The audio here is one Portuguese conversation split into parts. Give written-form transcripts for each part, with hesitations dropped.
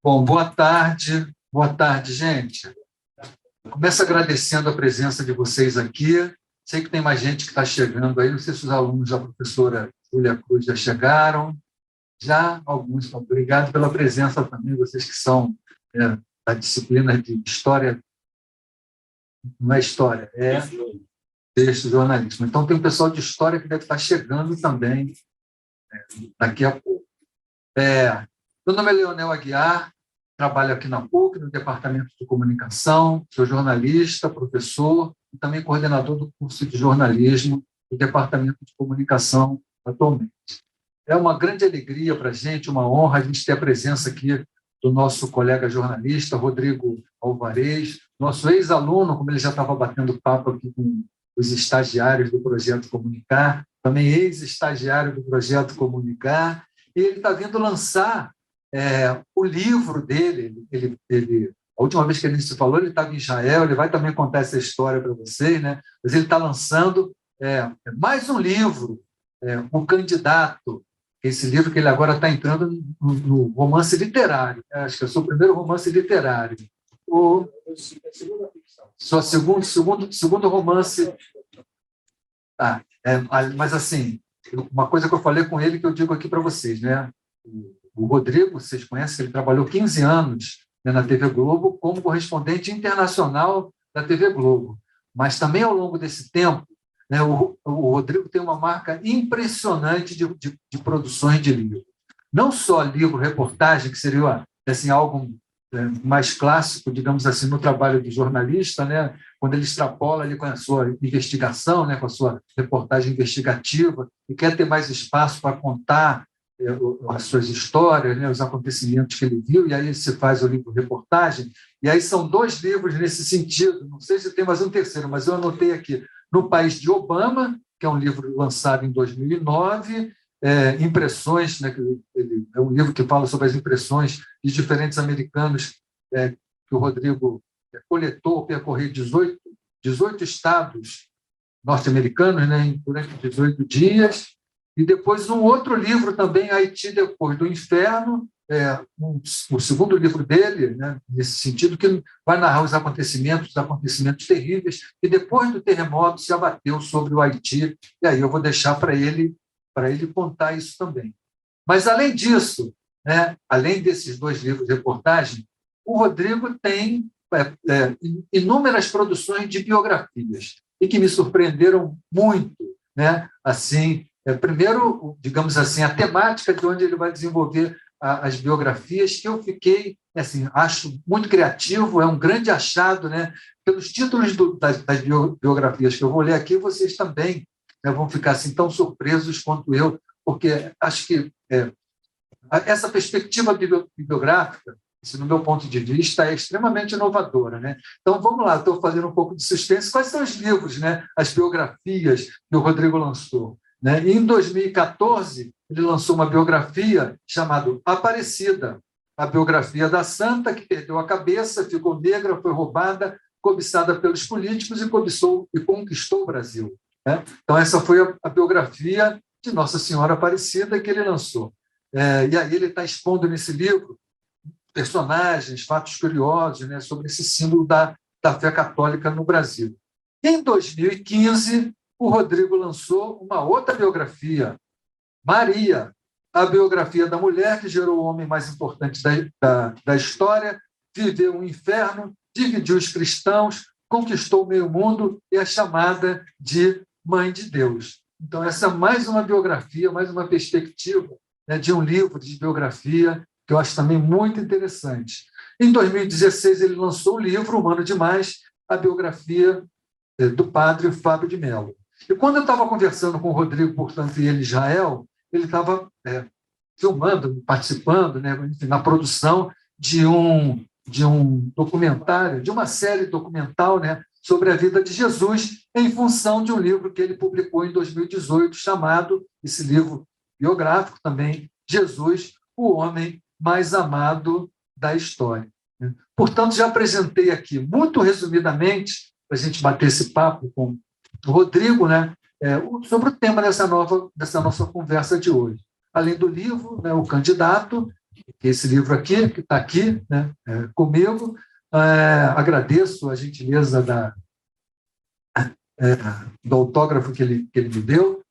Bom, boa tarde, gente. Começo agradecendo a presença de vocês aqui. Sei que tem mais gente que está chegando aí, não sei se os alunos da professora Júlia Cruz já chegaram. Já alguns, obrigado pela presença também, vocês que são da disciplina de História, não é História, é Texto Jornalismo. Então, tem um pessoal de História que deve estar chegando também daqui a pouco. Meu nome é Leonel Aguiar, trabalho aqui na PUC, no Departamento de Comunicação, sou jornalista, professor e também coordenador do curso de jornalismo do Departamento de Comunicação atualmente. É uma grande alegria para a gente, uma honra a gente ter a presença aqui do nosso colega jornalista, Rodrigo Alvarez, nosso ex-aluno, como ele já estava batendo papo aqui com os estagiários do Projeto Comunicar, também ex-estagiário do Projeto Comunicar, e ele está vindo lançar o livro dele. A última vez que ele se falou, ele estava em Israel, ele vai também contar essa história para vocês, né? Mas ele está lançando mais um livro, O Candidato, esse livro que ele agora está entrando no romance literário, acho que é o seu primeiro romance literário. Segundo romance. Mas, assim, uma coisa que eu falei com ele que eu digo aqui para vocês, né? O Rodrigo, vocês conhecem, ele trabalhou 15 anos, né, na TV Globo como correspondente internacional da TV Globo. Mas também, ao longo desse tempo, né, o Rodrigo tem uma marca impressionante de produções de livro. Não só livro-reportagem, que seria assim, algo mais clássico, digamos assim, no trabalho do jornalista, né, quando ele extrapola ali com a sua investigação, né, com a sua reportagem investigativa, e quer ter mais espaço para contar as suas histórias, né, os acontecimentos que ele viu, e aí se faz o livro-reportagem, e aí são 2 livros nesse sentido, não sei se tem mais um terceiro, mas eu anotei aqui, No País de Obama, que é um livro lançado em 2009, Impressões, né, ele é um livro que fala sobre as impressões de diferentes americanos que o Rodrigo coletou, percorreu 18 estados norte-americanos, né, durante 18 dias, e depois um outro livro também, Haiti Depois do Inferno, o segundo livro dele, né, nesse sentido, que vai narrar os acontecimentos terríveis, que depois do terremoto se abateu sobre o Haiti, e aí eu vou deixar para ele contar isso também. Mas, além disso, né, além desses 2 livros de reportagem, o Rodrigo tem inúmeras produções de biografias, e que me surpreenderam muito, né? Assim, primeiro, digamos assim, a temática de onde ele vai desenvolver as biografias, que eu fiquei, assim, acho muito criativo, é um grande achado, né? Pelos títulos das biografias que eu vou ler aqui, vocês também, né, vão ficar assim, tão surpresos quanto eu, porque acho que essa perspectiva bibliográfica, no meu ponto de vista, é extremamente inovadora, né? Então, vamos lá, estou fazendo um pouco de suspense. Quais são os livros, né, as biografias que o Rodrigo lançou? Né? E, em 2014, ele lançou uma biografia chamada Aparecida, a biografia da santa que perdeu a cabeça, ficou negra, foi roubada, cobiçada pelos políticos e conquistou o Brasil. Né? Então, essa foi a biografia de Nossa Senhora Aparecida que ele lançou. E aí ele está expondo nesse livro personagens, fatos curiosos, né, sobre esse símbolo da fé católica no Brasil. Em 2015, o Rodrigo lançou uma outra biografia, Maria, a biografia da mulher que gerou o homem mais importante da história, viveu um inferno, dividiu os cristãos, conquistou o meio mundo e é chamada de Mãe de Deus. Então, essa é mais uma biografia, mais uma perspectiva, né, de um livro de biografia que eu acho também muito interessante. Em 2016, ele lançou o livro Humano Demais, a biografia do padre Fábio de Mello. E quando eu estava conversando com o Rodrigo, portanto, e ele em Israel, ele estava filmando, participando, né, enfim, na produção de um documentário, de uma série documental, né, sobre a vida de Jesus, em função de um livro que ele publicou em 2018, chamado, esse livro biográfico também, Jesus, o Homem Mais Amado da História. Portanto, já apresentei aqui, muito resumidamente, para a gente bater esse papo com o Rodrigo, né, sobre o tema dessa nossa conversa de hoje. Além do livro, né, O Candidato, esse livro aqui, que está aqui, né, comigo. Agradeço a gentileza do autógrafo que ele me deu.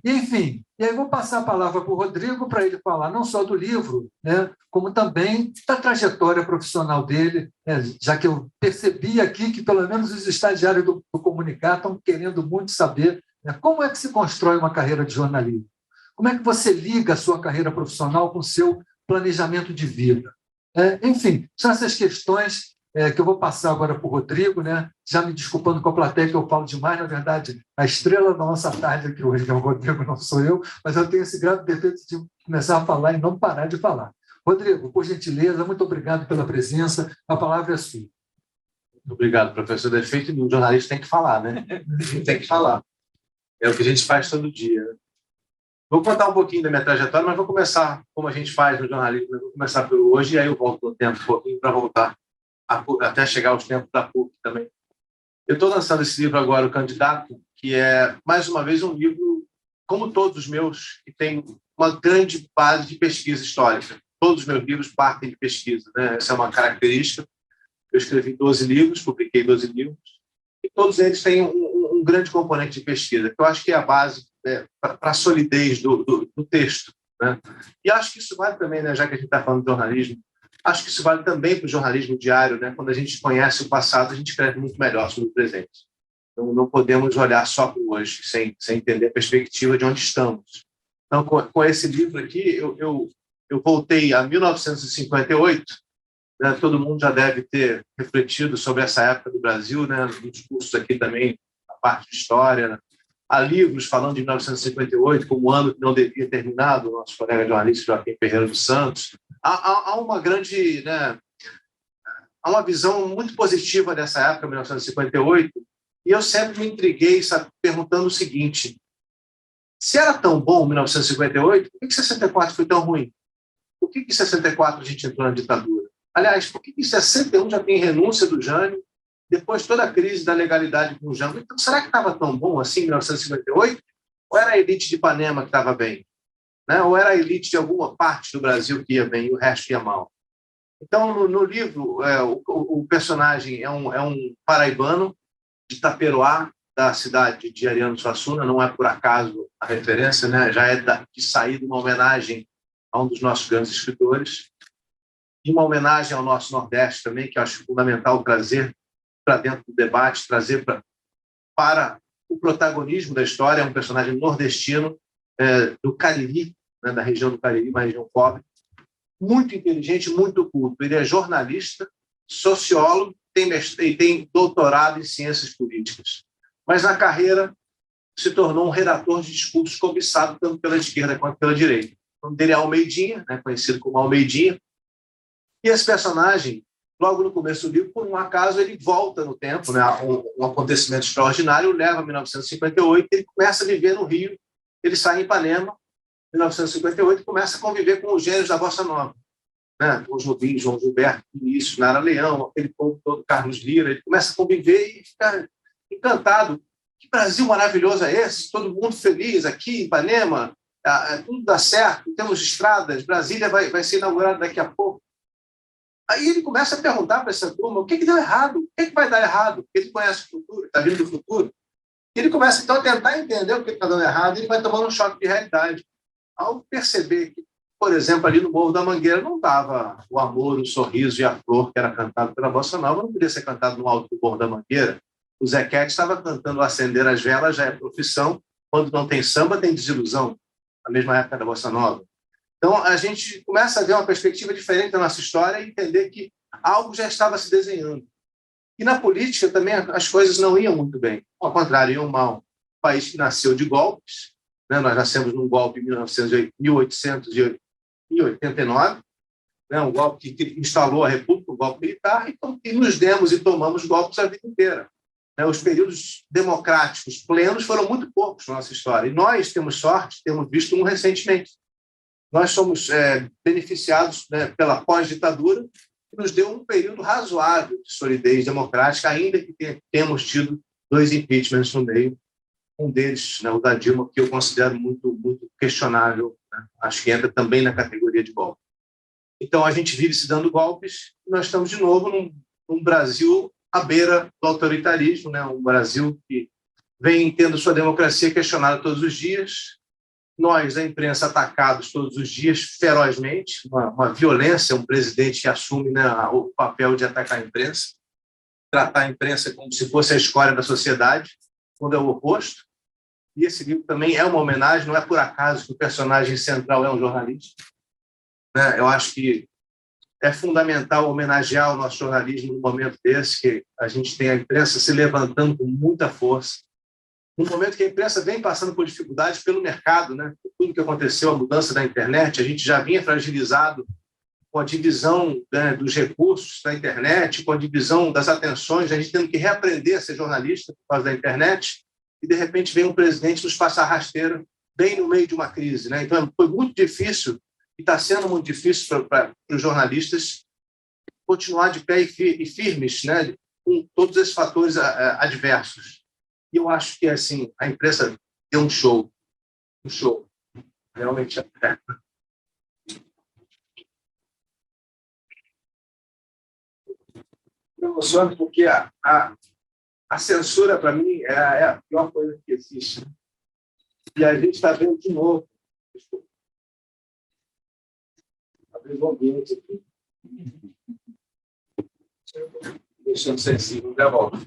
Enfim, e aí vou passar a palavra para o Rodrigo para ele falar não só do livro, né, como também da trajetória profissional dele, né, já que eu percebi aqui que pelo menos os estagiários do Comunicar estão querendo muito saber, né, como é que se constrói uma carreira de jornalismo. Como é que você liga a sua carreira profissional com o seu planejamento de vida? Enfim, são essas questões que eu vou passar agora para o Rodrigo, né? Já me desculpando com a plateia que eu falo demais, na verdade, a estrela da nossa tarde aqui hoje é o Rodrigo, não sou eu, mas eu tenho esse grave defeito de começar a falar e não parar de falar. Rodrigo, por gentileza, muito obrigado pela presença, a palavra é sua. Obrigado, professor. Defeito nenhum, jornalista tem que falar, né? Tem que falar. É o que a gente faz todo dia. Vou contar um pouquinho da minha trajetória, mas vou começar como a gente faz no jornalismo. Eu vou começar pelo hoje e aí eu volto no tempo um pouquinho para voltar até chegar aos tempos da PUC também. Eu estou lançando esse livro agora, O Candidato, que é, mais uma vez, um livro, como todos os meus, que tem uma grande base de pesquisa histórica. Todos os meus livros partem de pesquisa, né? Essa é uma característica. Eu escrevi 12 livros, publiquei 12 livros, e todos eles têm um grande componente de pesquisa, que eu acho que é a base para a solidez do texto, né? E acho que isso vale também, né, já que a gente está falando de jornalismo, acho que isso vale também para o jornalismo diário, né? Quando a gente conhece o passado, a gente escreve muito melhor sobre o presente. Então, não podemos olhar só para o hoje, sem entender a perspectiva de onde estamos. Então, com esse livro aqui, eu voltei a 1958, né? Todo mundo já deve ter refletido sobre essa época do Brasil, né? Nos cursos aqui também, a parte de história, né? Há livros falando de 1958 como o ano que não devia ter terminado, o nosso colega jornalista Joaquim Ferreira dos Santos. Há uma grande, né, há uma visão muito positiva dessa época, 1958, e eu sempre me intriguei, sabe, perguntando o seguinte: se era tão bom 1958, por que 64 foi tão ruim? Por que em 64 a gente entrou na ditadura? Aliás, por que em 61 já tem renúncia do Jânio, depois toda a crise da legalidade com o Jânio? Então, será que estava tão bom assim em 1958? Ou era a elite de Ipanema que estava bem? Né? Ou era a elite de alguma parte do Brasil que ia bem e o resto ia mal? Então, no livro, o personagem é um paraibano de Taperoá, da cidade de Ariano Suassuna, não é por acaso a referência, né? Já é de sair de uma homenagem a um dos nossos grandes escritores, e uma homenagem ao nosso Nordeste também, que eu acho fundamental trazer para dentro do debate, trazer para o protagonismo da história. É um personagem nordestino, do Cariri, né, da região do Cariri, uma região pobre, muito inteligente, muito culto. Ele é jornalista, sociólogo, e tem doutorado em ciências políticas. Mas na carreira se tornou um redator de discursos cobiçado tanto pela esquerda quanto pela direita. O nome dele é Almeidinha, né, conhecido como Almeidinha. E esse personagem, logo no começo do livro, por um acaso, ele volta no tempo, né, um acontecimento extraordinário, leva a 1958, ele começa a viver no Rio, ele sai em Ipanema, 1958, começa a conviver com os gênios da Bossa Nova, né? Os Jobim, João Gilberto, Vinícius, Nara Leão, aquele povo todo, Carlos Lira. Ele começa a conviver e fica encantado. Que Brasil maravilhoso é esse? Todo mundo feliz aqui, Ipanema, tudo dá certo, temos estradas, Brasília vai ser inaugurada daqui a pouco. Aí ele começa a perguntar para essa turma o que deu errado, o que vai dar errado, porque ele conhece o futuro, está vindo do futuro. E ele começa, então, a tentar entender o que está dando errado, e ele vai tomando um choque de realidade. Ao perceber que, por exemplo, ali no Morro da Mangueira não dava o amor, o sorriso e a flor que era cantado pela Bossa Nova, não podia ser cantado no alto do Morro da Mangueira. O Zequete estava cantando Acender as Velas, já é profissão. Quando não tem samba, tem desilusão, na mesma época da Bossa Nova. Então, a gente começa a ver uma perspectiva diferente da nossa história e entender que algo já estava se desenhando. E na política também as coisas não iam muito bem. Ao contrário, iam mal. O país que nasceu de golpes, né? Nós nascemos num golpe em 1889, né? Um golpe que instalou a República, um golpe militar, e nos demos e tomamos golpes a vida inteira. Os períodos democráticos plenos foram muito poucos na nossa história. E nós temos sorte, temos visto um recentemente. Nós somos beneficiados, né, pela pós-ditadura, que nos deu um período razoável de solidez democrática, ainda que temos tido 2 impeachments no meio, um deles, né, o da Dilma, que eu considero muito, muito questionável, né? Acho que entra também na categoria de golpe. Então, a gente vive se dando golpes e nós estamos, de novo, num Brasil à beira do autoritarismo, né? Um Brasil que vem tendo sua democracia questionada todos os dias, nós, a imprensa, atacados todos os dias, ferozmente, uma violência, um presidente que assume, né, o papel de atacar a imprensa, tratar a imprensa como se fosse a escória da sociedade, quando é o oposto. E esse livro também é uma homenagem, não é por acaso que o personagem central é um jornalista, né? Eu acho que é fundamental homenagear o nosso jornalismo no momento desse, que a gente tem a imprensa se levantando com muita força, no momento que a imprensa vem passando por dificuldades pelo mercado, né? Tudo que aconteceu, a mudança da internet, a gente já vinha fragilizado com a divisão, né, dos recursos da internet, com a divisão das atenções, a gente tendo que reaprender a ser jornalista por causa da internet, e de repente vem um presidente nos passar rasteira bem no meio de uma crise, né? Então foi muito difícil, e está sendo muito difícil para os jornalistas continuar de pé e firmes, né, com todos esses fatores adversos. E eu acho que assim a imprensa deu um show, realmente. Eu emociono porque a censura, para mim, é a pior coisa que existe. E a gente está vendo de novo. Abrindo o ambiente aqui. Deixando sensível, já volto.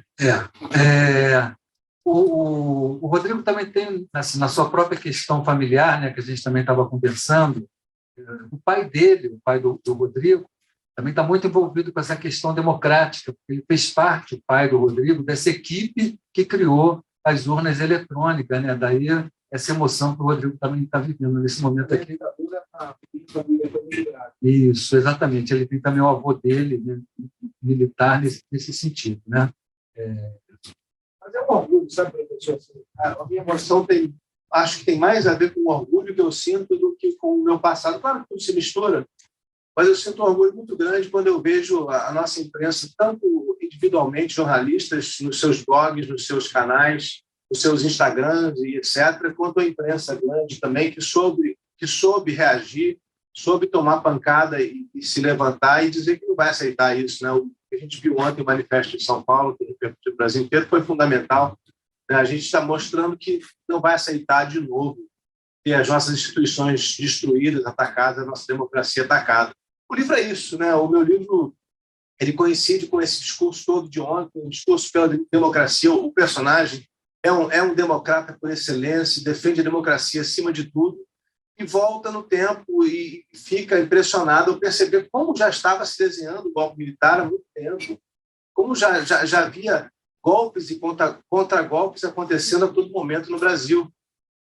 O Rodrigo também tem, assim, na sua própria questão familiar, né, que a gente também estava conversando, o pai dele, o pai do Rodrigo, também está muito envolvido com essa questão democrática, porque ele fez parte, o pai do Rodrigo, dessa equipe que criou as urnas eletrônicas, né? Daí essa emoção que o Rodrigo também está vivendo nesse momento aqui. Isso, exatamente. Ele tem também o avô dele, né, militar, nesse sentido, né? Mas é um orgulho, sabe, professor? A minha emoção acho que tem mais a ver com o orgulho que eu sinto do que com o meu passado. Claro que tudo se mistura, mas eu sinto um orgulho muito grande quando eu vejo a nossa imprensa, tanto individualmente, jornalistas, nos seus blogs, nos seus canais, nos seus Instagrams e etc., quanto a imprensa grande também, que soube reagir, soube tomar pancada e se levantar e dizer que não vai aceitar isso, né? O que a gente viu ontem, o Manifesto de São Paulo, que repercutiu no Brasil inteiro, foi fundamental. A gente está mostrando que não vai aceitar de novo ter as nossas instituições destruídas, atacadas, a nossa democracia atacada. O livro é isso, né? O meu livro ele coincide com esse discurso todo de ontem, o discurso pela democracia. O personagem é um democrata por excelência, defende a democracia acima de tudo, e volta no tempo e fica impressionado ao perceber como já estava se desenhando o golpe militar há muito tempo, como já havia golpes e contra-golpes acontecendo a todo momento no Brasil.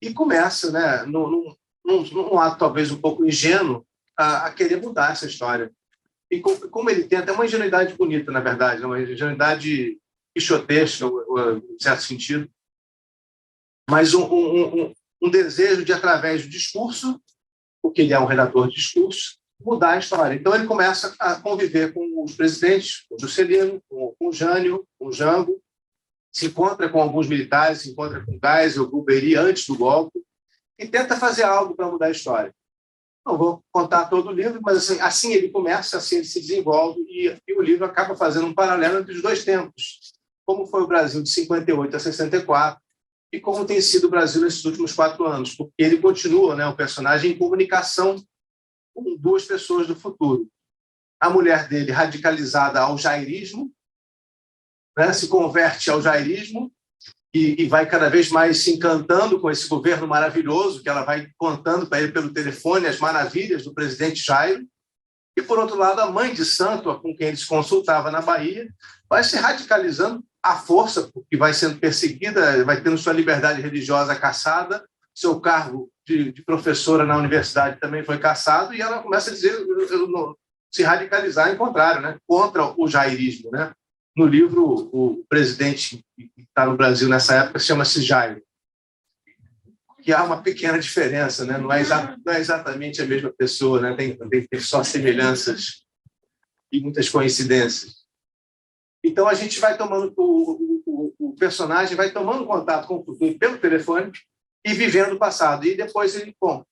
E começa, né, num ato talvez um pouco ingênuo, a querer mudar essa história. E como ele tem até uma ingenuidade bonita, na verdade, uma ingenuidade quixotesca, em certo sentido, mas um desejo de, através do discurso, porque ele é um redator de discurso, mudar a história. Então, ele começa a conviver com os presidentes, com o Juscelino, com o Jânio, com o Jango, se encontra com alguns militares, se encontra com o Geisel, com o Beri, antes do golpe, e tenta fazer algo para mudar a história. Não vou contar todo o livro, mas assim ele começa, assim ele se desenvolve, e o livro acaba fazendo um paralelo entre os dois tempos, como foi o Brasil de 58 a 64, e como tem sido o Brasil nesses últimos 4 anos, porque ele continua, né, o personagem em comunicação com duas pessoas do futuro. A mulher dele, radicalizada ao jairismo, né, se converte ao jairismo e vai cada vez mais se encantando com esse governo maravilhoso, que ela vai contando para ele pelo telefone as maravilhas do presidente Jair. E, por outro lado, a mãe de santo, com quem ele se consultava na Bahia, vai se radicalizando à força, porque vai sendo perseguida, vai tendo sua liberdade religiosa cassada, seu cargo de professora na universidade também foi cassado, e ela começa a dizer, se radicalizar em contrário, né, contra o jairismo, né? No livro, o presidente que está no Brasil nessa época chama-se Jair, que há uma pequena diferença, né? Não é exatamente a mesma pessoa, né? Tem só semelhanças e muitas coincidências. Então, a gente vai tomando... o personagem vai tomando contato com o futuro pelo telefone e vivendo o passado. E depois ele, bom,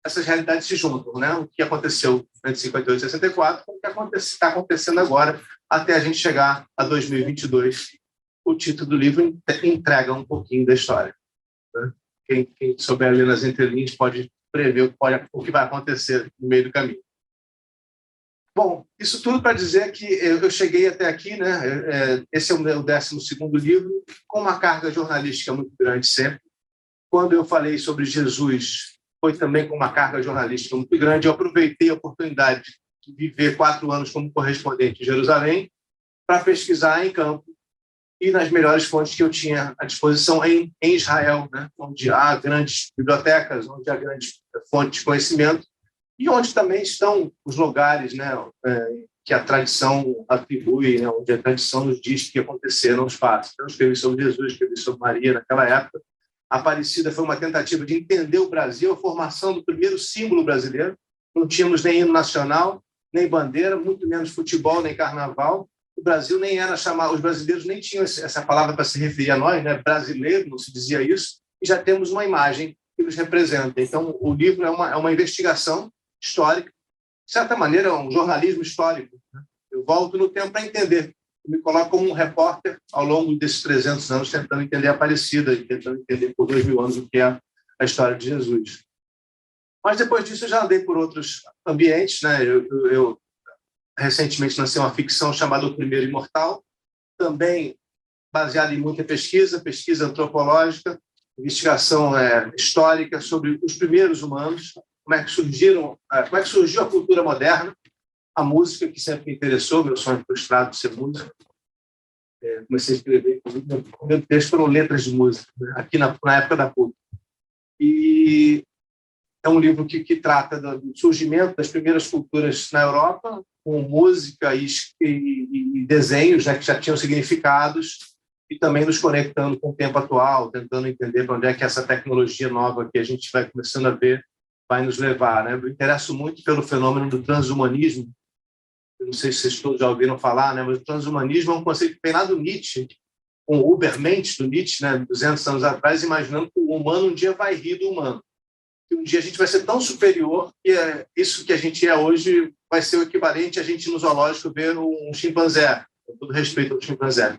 essas realidades se juntam, né? O que aconteceu entre 58 e 64, com o que está acontecendo agora, até a gente chegar a 2022. O título do livro entrega um pouquinho da história, né? Quem souber ler nas entrelinhas pode prever o que vai acontecer no meio do caminho. Bom, isso tudo para dizer que eu cheguei até aqui, né? Esse é o meu 12º livro, com uma carga jornalística muito grande sempre. Quando eu falei sobre Jesus, foi também com uma carga jornalística muito grande. Eu aproveitei a oportunidade de viver 4 anos como correspondente em Jerusalém para pesquisar em campo e nas melhores fontes que eu tinha à disposição em Israel, né? Onde há grandes bibliotecas, onde há grandes fontes de conhecimento e onde também estão os lugares, né, que a tradição atribui, né, onde a tradição nos diz que aconteceram os fatos. Eu escrevi sobre Jesus, escrevi sobre Maria naquela época. A Aparecida foi uma tentativa de entender o Brasil, a formação do primeiro símbolo brasileiro. Não tínhamos nem hino nacional, nem bandeira, muito menos futebol, nem carnaval. O Brasil nem era chamado, os brasileiros nem tinham essa palavra para se referir a nós, né? Brasileiro, não se dizia isso, e já temos uma imagem que nos representa. Então, o livro é uma investigação histórica, de certa maneira, é um jornalismo histórico, né? Eu volto no tempo para entender. Eu me coloco como um repórter ao longo desses 300 anos, tentando entender a Aparecida e tentando entender por 2000 anos o que é a história de Jesus. Mas depois disso eu já andei por outros ambientes, né? Eu recentemente lancei uma ficção chamada O Primeiro Imortal, também baseada em muita pesquisa antropológica, investigação histórica sobre os primeiros humanos, como é que surgiu a cultura moderna, a música, que sempre me interessou, meu sonho frustrado de ser músico. Comecei a escrever, meu texto foram letras de música, né? Aqui na época da PUC. E é um livro que trata do surgimento das primeiras culturas na Europa, com música e desenhos, né, que já tinham significados, e também nos conectando com o tempo atual, tentando entender para onde é que essa tecnologia nova que a gente vai começando a ver vai nos levar, né? Eu me interesso muito pelo fenômeno do transhumanismo. Eu não sei se vocês todos já ouviram falar, né? Mas o transhumanismo é um conceito que vem lá do Nietzsche, com o Ubermensch do Nietzsche, né? 200 anos atrás, imaginando que o humano um dia vai rir do humano. Que um dia a gente vai ser tão superior que isso que a gente é hoje vai ser o equivalente a gente no zoológico ver um chimpanzé, com todo respeito ao chimpanzé.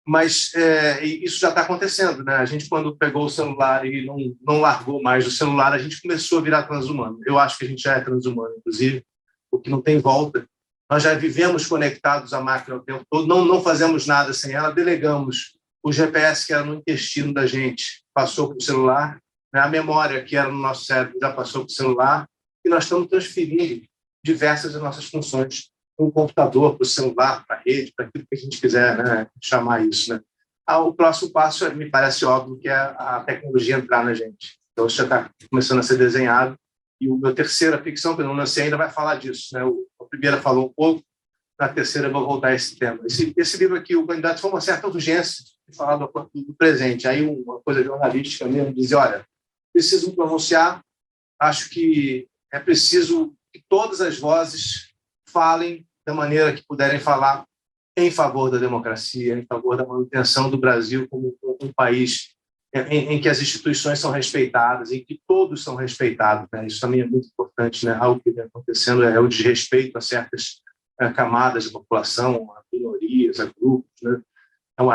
Mas isso já está acontecendo, né? A gente, quando pegou o celular e não largou mais o celular, a gente começou a virar transhumano. Eu acho que a gente já é transhumano, inclusive, porque não tem volta. Nós já vivemos conectados à máquina o tempo todo, não fazemos nada sem ela, delegamos o GPS que era no intestino da gente, passou para o celular, né? A memória que era no nosso cérebro já passou para o celular, e nós estamos transferindo diversas das nossas funções para o computador, para o celular, para a rede, para aquilo que a gente quiser, né, chamar isso, né? O próximo passo, me parece óbvio, que é a tecnologia entrar na gente. Então, isso já está começando a ser desenhado. E a minha terceira ficção, que eu não lancei ainda, vai falar disso, né? A primeira falou um pouco, na terceira eu vou voltar a esse tema. Esse livro aqui, O Candidato, foi uma certa urgência de falar do presente. Aí uma coisa jornalística mesmo, dizer, olha, preciso me pronunciar, acho que é preciso que todas as vozes falem da maneira que puderem falar em favor da democracia, em favor da manutenção do Brasil como um país em que as instituições são respeitadas, em que todos são respeitados, né? Isso também é muito importante, né? Algo que vem acontecendo é o desrespeito a certas camadas da população, a minorias, a grupos, né? Então,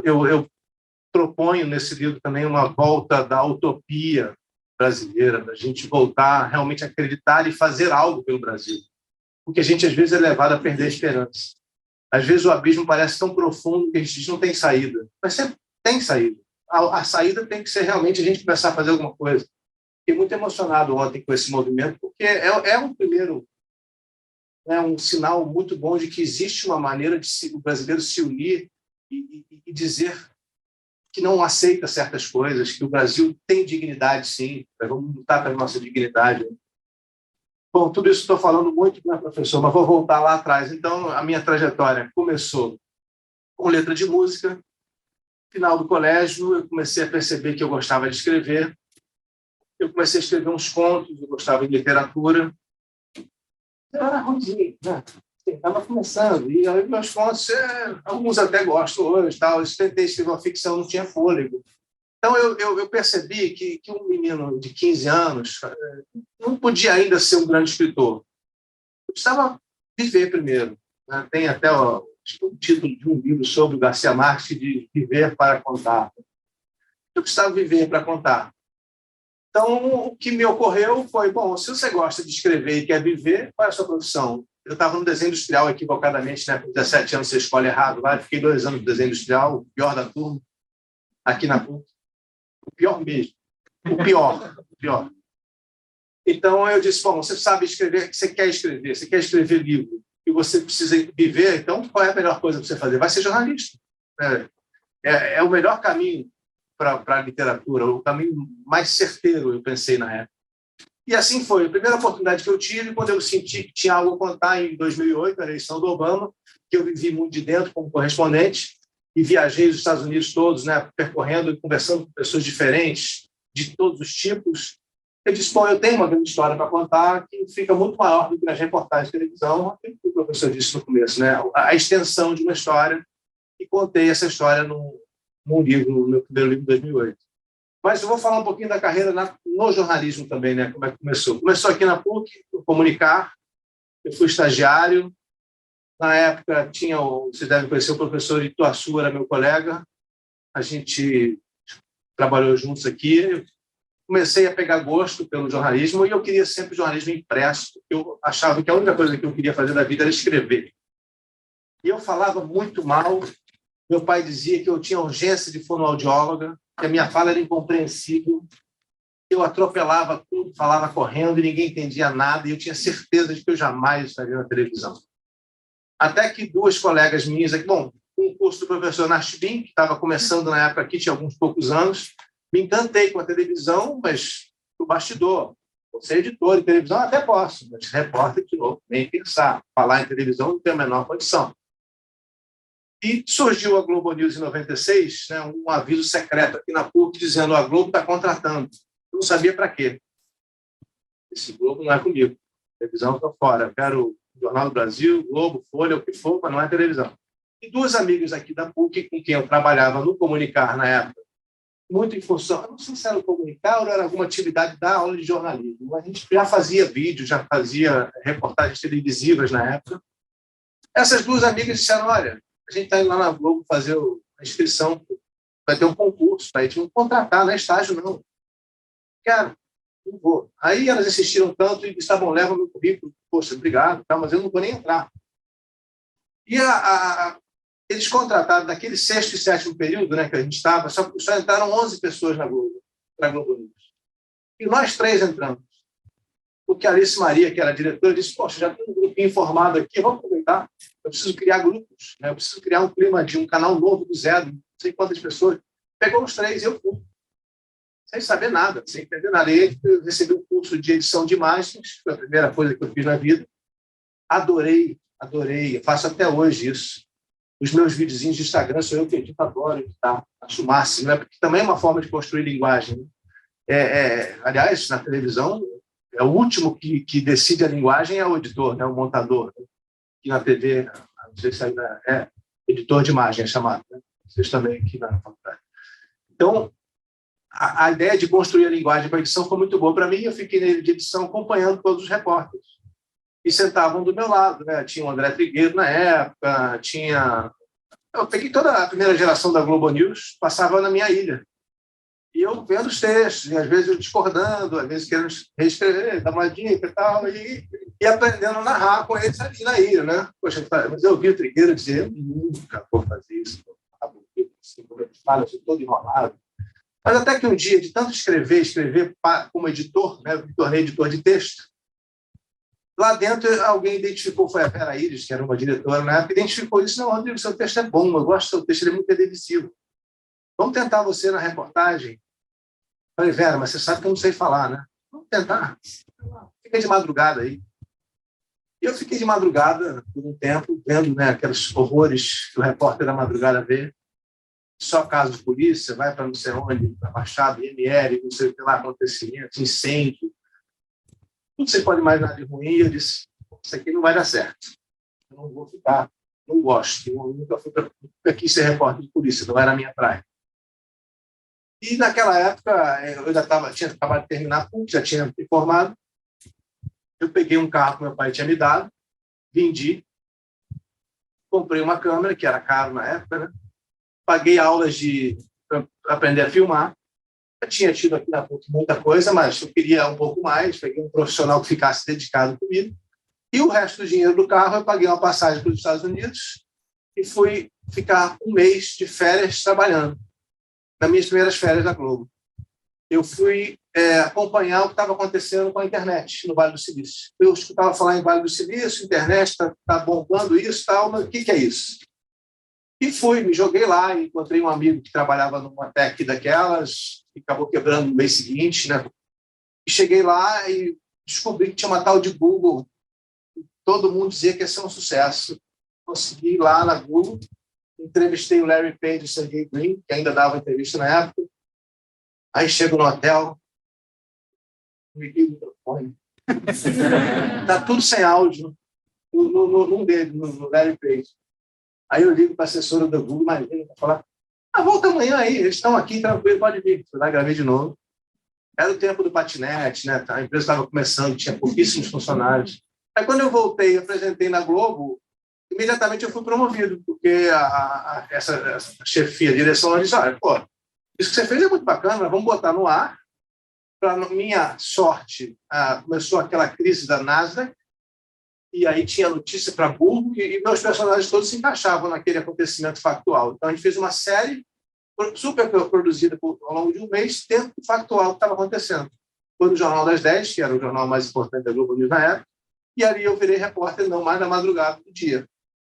eu proponho nesse livro também uma volta da utopia brasileira, da gente voltar realmente a acreditar e fazer algo pelo Brasil. Porque a gente, às vezes, é levado a perder a esperança. Às vezes, o abismo parece tão profundo que a gente diz não tem saída. Mas sempre tem saída. A saída tem que ser realmente a gente começar a fazer alguma coisa. Fiquei muito emocionado ontem com esse movimento, porque é um primeiro, um sinal muito bom de que existe uma maneira de o brasileiro se unir e dizer que não aceita certas coisas, que o Brasil tem dignidade, sim. Vamos lutar pela nossa dignidade. Bom, tudo isso estou falando muito, né, professor, mas vou voltar lá atrás. Então, a minha trajetória começou com letra de música. No final do colégio, eu comecei a perceber que eu gostava de escrever. Eu comecei a escrever uns contos, eu gostava de literatura. Eu era ruimzinho, né? estava começando. E aí, meus contos, alguns até gostam hoje. Tal. Eu tentei escrever uma ficção, não tinha fôlego. Então, eu percebi que um menino de 15 anos não podia ainda ser um grande escritor. Eu precisava viver primeiro. Né? Tem até o título de um livro sobre o Garcia Marques, de Viver para Contar. Eu precisava viver para contar. Então, o que me ocorreu foi, bom, se você gosta de escrever e quer viver, qual é a sua profissão? Eu estava no desenho industrial equivocadamente, né? Com 17 anos você escolhe errado lá. Fiquei 2 anos no desenho industrial, o pior da turma, aqui na PUC. O pior mesmo. O pior. Então, eu disse, bom, você sabe escrever, você quer escrever livro, e você precisa viver, então qual é a melhor coisa para você fazer? Vai ser jornalista. É o melhor caminho para a literatura, o caminho mais certeiro, eu pensei na época. E assim foi. A primeira oportunidade que eu tive, quando eu senti que tinha algo a contar em 2008, a eleição do Obama, que eu vivi muito de dentro como correspondente, e viajei os Estados Unidos todos, né, percorrendo e conversando com pessoas diferentes, de todos os tipos. Eu disse, bom, eu tenho uma grande história para contar que fica muito maior do que nas reportagens de televisão, que o professor disse no começo, né, a extensão de uma história, e contei essa história num livro, no meu primeiro livro, em 2008. Mas eu vou falar um pouquinho da carreira no jornalismo também, né, como é que começou. Começou aqui na PUC, no Comunicar, eu fui estagiário. Na época, vocês devem conhecer o professor Ituaçu, era meu colega, a gente trabalhou juntos aqui. Eu comecei a pegar gosto pelo jornalismo e eu queria sempre jornalismo impresso. Eu achava que a única coisa que eu queria fazer da vida era escrever. E eu falava muito mal. Meu pai dizia que eu tinha urgência de fonoaudióloga, que a minha fala era incompreensível. Eu atropelava tudo, falava correndo e ninguém entendia nada. E eu tinha certeza de que eu jamais estaria na televisão. Até que 2 colegas minhas aqui, bom, um curso do professor Nashbin, que estava começando na época aqui, tinha alguns poucos anos, me encantei com a televisão, mas o bastidor. Vou ser editor de televisão, até posso, mas repórter, de novo, nem pensar. Falar em televisão não tem a menor condição. E surgiu a Globo News em 96, né, um aviso secreto aqui na PUC, dizendo a Globo está contratando. Eu não sabia para quê. Esse Globo não é comigo. A televisão está fora. Eu quero Jornal do Brasil, Globo, Folha, o que for, mas não é televisão. E 2 amigas aqui da PUC, com quem eu trabalhava no Comunicar na época, muito em função, eu não sei se era o Comunicar ou era alguma atividade da aula de jornalismo, a gente já fazia vídeo, já fazia reportagens televisivas na época. Essas 2 amigas disseram, olha, a gente está indo lá na Globo fazer a inscrição, vai ter um concurso, a gente não contratar, não é estágio, não. Cara, não vou. Aí elas insistiram tanto e disseram, leva meu currículo. Poxa, obrigado, tá, mas eu não vou nem entrar. E eles contrataram, naquele 6º e 7º período, né, que a gente estava, só entraram 11 pessoas na Globo News. E nós 3 entramos. Porque a Alice Maria, que era a diretora, disse, poxa, já tem um grupinho formado aqui, vamos aproveitar. Eu preciso criar grupos, né? Eu preciso criar um clima de um canal novo do zero, não sei quantas pessoas. Pegou os 3 e eu fui. Sem saber nada, sem entender nada. E eu recebi um curso de edição de imagens, foi a primeira coisa que eu fiz na vida. Adorei. Eu faço até hoje isso. Os meus videozinhos de Instagram sou eu que edito, adoro editar. Acho o máximo, né? Porque também é uma forma de construir linguagem. Aliás, na televisão, o último que decide a linguagem é o editor, né? O montador. E na TV, não sei se ainda é editor de imagem, é chamado. Né? Vocês também aqui na faculdade. Então, a ideia de construir a linguagem para edição foi muito boa para mim. Eu fiquei nele de edição acompanhando todos os repórteres. E sentavam do meu lado. Né? Tinha o André Trigueiro na época, eu peguei toda a primeira geração da Globo News, passava na minha ilha. E eu vendo os textos, e às vezes eu discordando, às vezes querendo reescrever, dar uma dica e tal, e aprendendo a narrar com eles ali na ilha. Né? Poxa, mas eu ouvi o Trigueiro dizer, eu nunca vou fazer isso, assim, como ele fala, eu sou todo enrolado. Mas até que um dia, de tanto escrever como editor, né, eu me tornei editor de texto, lá dentro alguém identificou, foi a Vera Iris, que era uma diretora na época, identificou isso, não, Rodrigo, seu texto é bom, eu gosto do seu texto, ele é muito televisivo. Vamos tentar você na reportagem. Eu falei, Vera, mas você sabe que eu não sei falar, né? Vamos tentar. Fiquei de madrugada aí. E eu fiquei de madrugada por um tempo, vendo, né, aqueles horrores que o repórter da madrugada vê. Só caso de polícia, vai para não sei onde, para Baixada, IML, não sei o que lá, acontecimento, incêndio. Tudo você pode imaginar de ruim. E eu disse, isso aqui não vai dar certo. eu não vou ficar, não gosto, eu nunca quis ser repórter de polícia, não era a minha praia. E naquela época, eu tinha acabado de terminar a PUC, já tinha me formado, eu peguei um carro que meu pai tinha me dado, vendi, comprei uma câmera, que era caro na época, né? Paguei aulas para aprender a filmar. Eu tinha tido aqui na PUC muita coisa, mas eu queria um pouco mais. Peguei um profissional que ficasse dedicado comigo. E o resto do dinheiro do carro eu paguei uma passagem para os Estados Unidos e fui ficar um mês de férias trabalhando, nas minhas primeiras férias da Globo. Eu fui acompanhar o que estava acontecendo com a internet no Vale do Silício. Eu escutava falar em Vale do Silício, internet está bombando isso, tal, mas o que é isso? E fui, me joguei lá, encontrei um amigo que trabalhava numa tech daquelas, e acabou quebrando no mês seguinte, né? E cheguei lá e descobri que tinha uma tal de Google. Todo mundo dizia que ia ser um sucesso. Consegui ir lá na Google, entrevistei o Larry Page e o Sergey Brin, que ainda dava entrevista na época. Aí chego no hotel, liguei o microfone. Está tudo sem áudio num deles, no Larry Page. Aí eu ligo para a assessora do Google, mas ele vai falar, volta amanhã aí, eles estão aqui, tranquilo, pode vir. Fui lá, gravei de novo. Era o tempo do patinete, né? A empresa estava começando, tinha pouquíssimos funcionários. Aí quando eu voltei e apresentei na Globo, imediatamente eu fui promovido, porque essa chefia, a direção, ela disse, olha, pô, isso que você fez é muito bacana, mas vamos botar no ar. Para minha sorte, começou aquela crise da Nasdaq, e aí tinha notícia para burro, e meus personagens todos se encaixavam naquele acontecimento factual. Então, a gente fez uma série super produzida ao longo de um mês, dentro do factual que estava acontecendo. Foi no Jornal das 10, que era o jornal mais importante da Globo News na época, e ali eu virei repórter, não mais na madrugada do dia.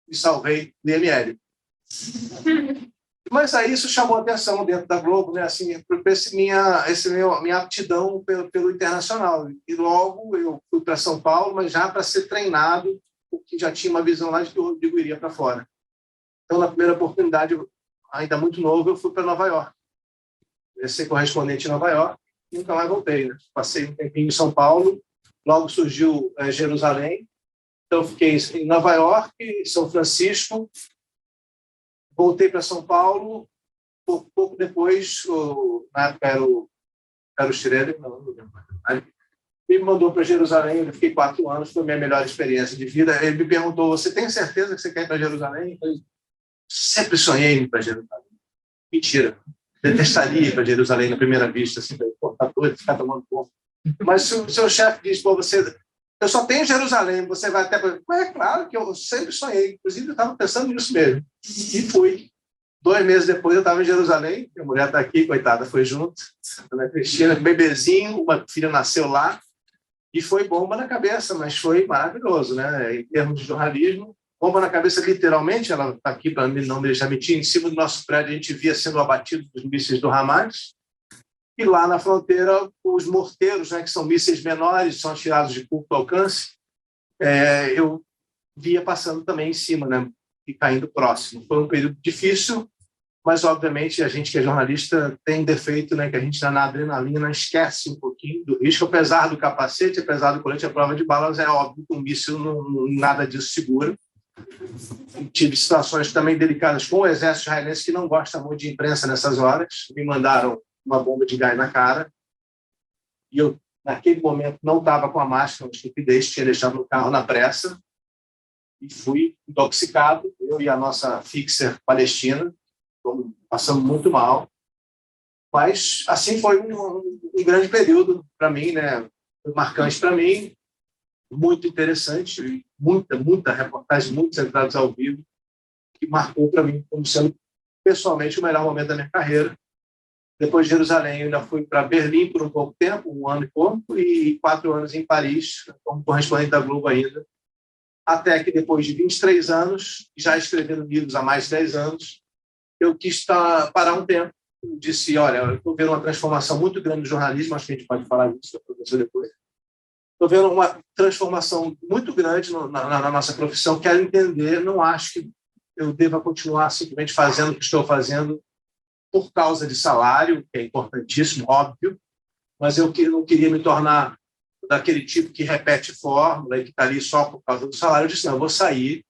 Me salvei do IML. Mas aí isso chamou atenção dentro da Globo, né? Assim, minha aptidão pelo internacional. E logo eu fui para São Paulo, mas já para ser treinado, porque já tinha uma visão lá de que o Rodrigo iria para fora. Então, na primeira oportunidade, ainda muito novo, eu fui para Nova York. Eu ser correspondente em Nova York, e nunca mais voltei, né? Passei um tempinho em São Paulo, logo surgiu Jerusalém. Então, fiquei em Nova York, São Francisco. Voltei para São Paulo, pouco depois, na época era o Schroeder, me mandou para Jerusalém, eu fiquei 4 anos, foi a minha melhor experiência de vida. Ele me perguntou, você tem certeza que você quer ir para Jerusalém? Eu falei, sempre sonhei em ir para Jerusalém. Mentira, detestaria ir para Jerusalém na primeira vista, assim, tá doido, ficar tomando conta. Mas se o seu chefe diz, pô, eu só tenho Jerusalém, você vai até... É claro que eu sempre sonhei, inclusive eu estava pensando nisso mesmo. E fui. 2 meses depois eu estava em Jerusalém, minha mulher está aqui, coitada, foi junto, Ana Cristina, bebezinho, uma filha nasceu lá, e foi bomba na cabeça, mas foi maravilhoso, né? Em termos de jornalismo, bomba na cabeça literalmente, ela está aqui para não me deixar mentir, em cima do nosso prédio a gente via sendo abatido os mísseis do Hamas, e lá na fronteira, os morteiros, né, que são mísseis menores, são atirados de curto alcance, eu via passando também em cima, né, e caindo próximo. Foi um período difícil, mas, obviamente, a gente que é jornalista tem defeito, né, que a gente, na adrenalina, esquece um pouquinho do risco, apesar do capacete, apesar do colete à prova de balas, é óbvio que um míssil nada disso segura. Tive situações também delicadas com o exército israelense, que não gosta muito de imprensa nessas horas. Me mandaram uma bomba de gás na cara, e eu, naquele momento, não estava com a máscara, uma estupidez, tinha deixado no carro na pressa, e fui intoxicado, eu e a nossa fixer palestina, passamos muito mal, mas assim foi um grande período para mim, né? Foi marcante para mim, muito interessante, muita reportagem, muitos entrados ao vivo, que marcou para mim como sendo pessoalmente o melhor momento da minha carreira. Depois de Jerusalém, eu ainda fui para Berlim por um pouco tempo, 1 ano e pouco, e 4 anos em Paris, como correspondente da Globo ainda, até que depois de 23 anos, já escrevendo livros há mais de 10 anos, eu quis parar um tempo. Eu disse, olha, eu estou vendo uma transformação muito grande no jornalismo, acho que a gente pode falar disso depois. Estou vendo uma transformação muito grande na nossa profissão, quero entender, não acho que eu deva continuar simplesmente fazendo o que estou fazendo por causa de salário, que é importantíssimo, óbvio, mas eu não queria me tornar daquele tipo que repete fórmula e que está ali só por causa do salário. Eu disse, não, eu vou sair,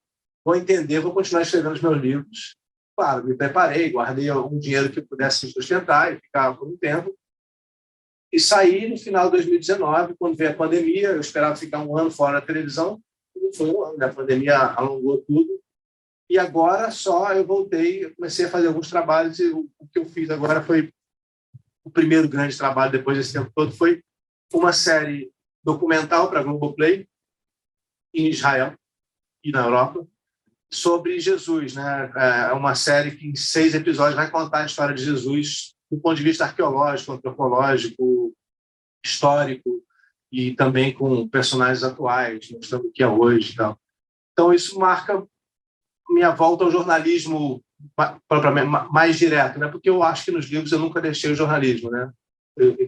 vou entender, vou continuar escrevendo os meus livros. Claro, me preparei, guardei algum dinheiro que eu pudesse me sustentar e ficar por um tempo. E saí no final de 2019, quando veio a pandemia. Eu esperava ficar um ano fora da televisão, e não foi um ano, né? A pandemia alongou tudo. E agora só eu voltei, eu comecei a fazer alguns trabalhos, e o que eu fiz agora foi o primeiro grande trabalho depois desse tempo todo, foi uma série documental para a Globoplay, em Israel e na Europa, sobre Jesus, né? É uma série que em 6 episódios vai contar a história de Jesus do ponto de vista arqueológico, antropológico, histórico, e também com personagens atuais, mostrando o que é hoje e tal. Então, isso marca minha volta ao jornalismo mais direto, né? Porque eu acho que nos livros eu nunca deixei o jornalismo, né?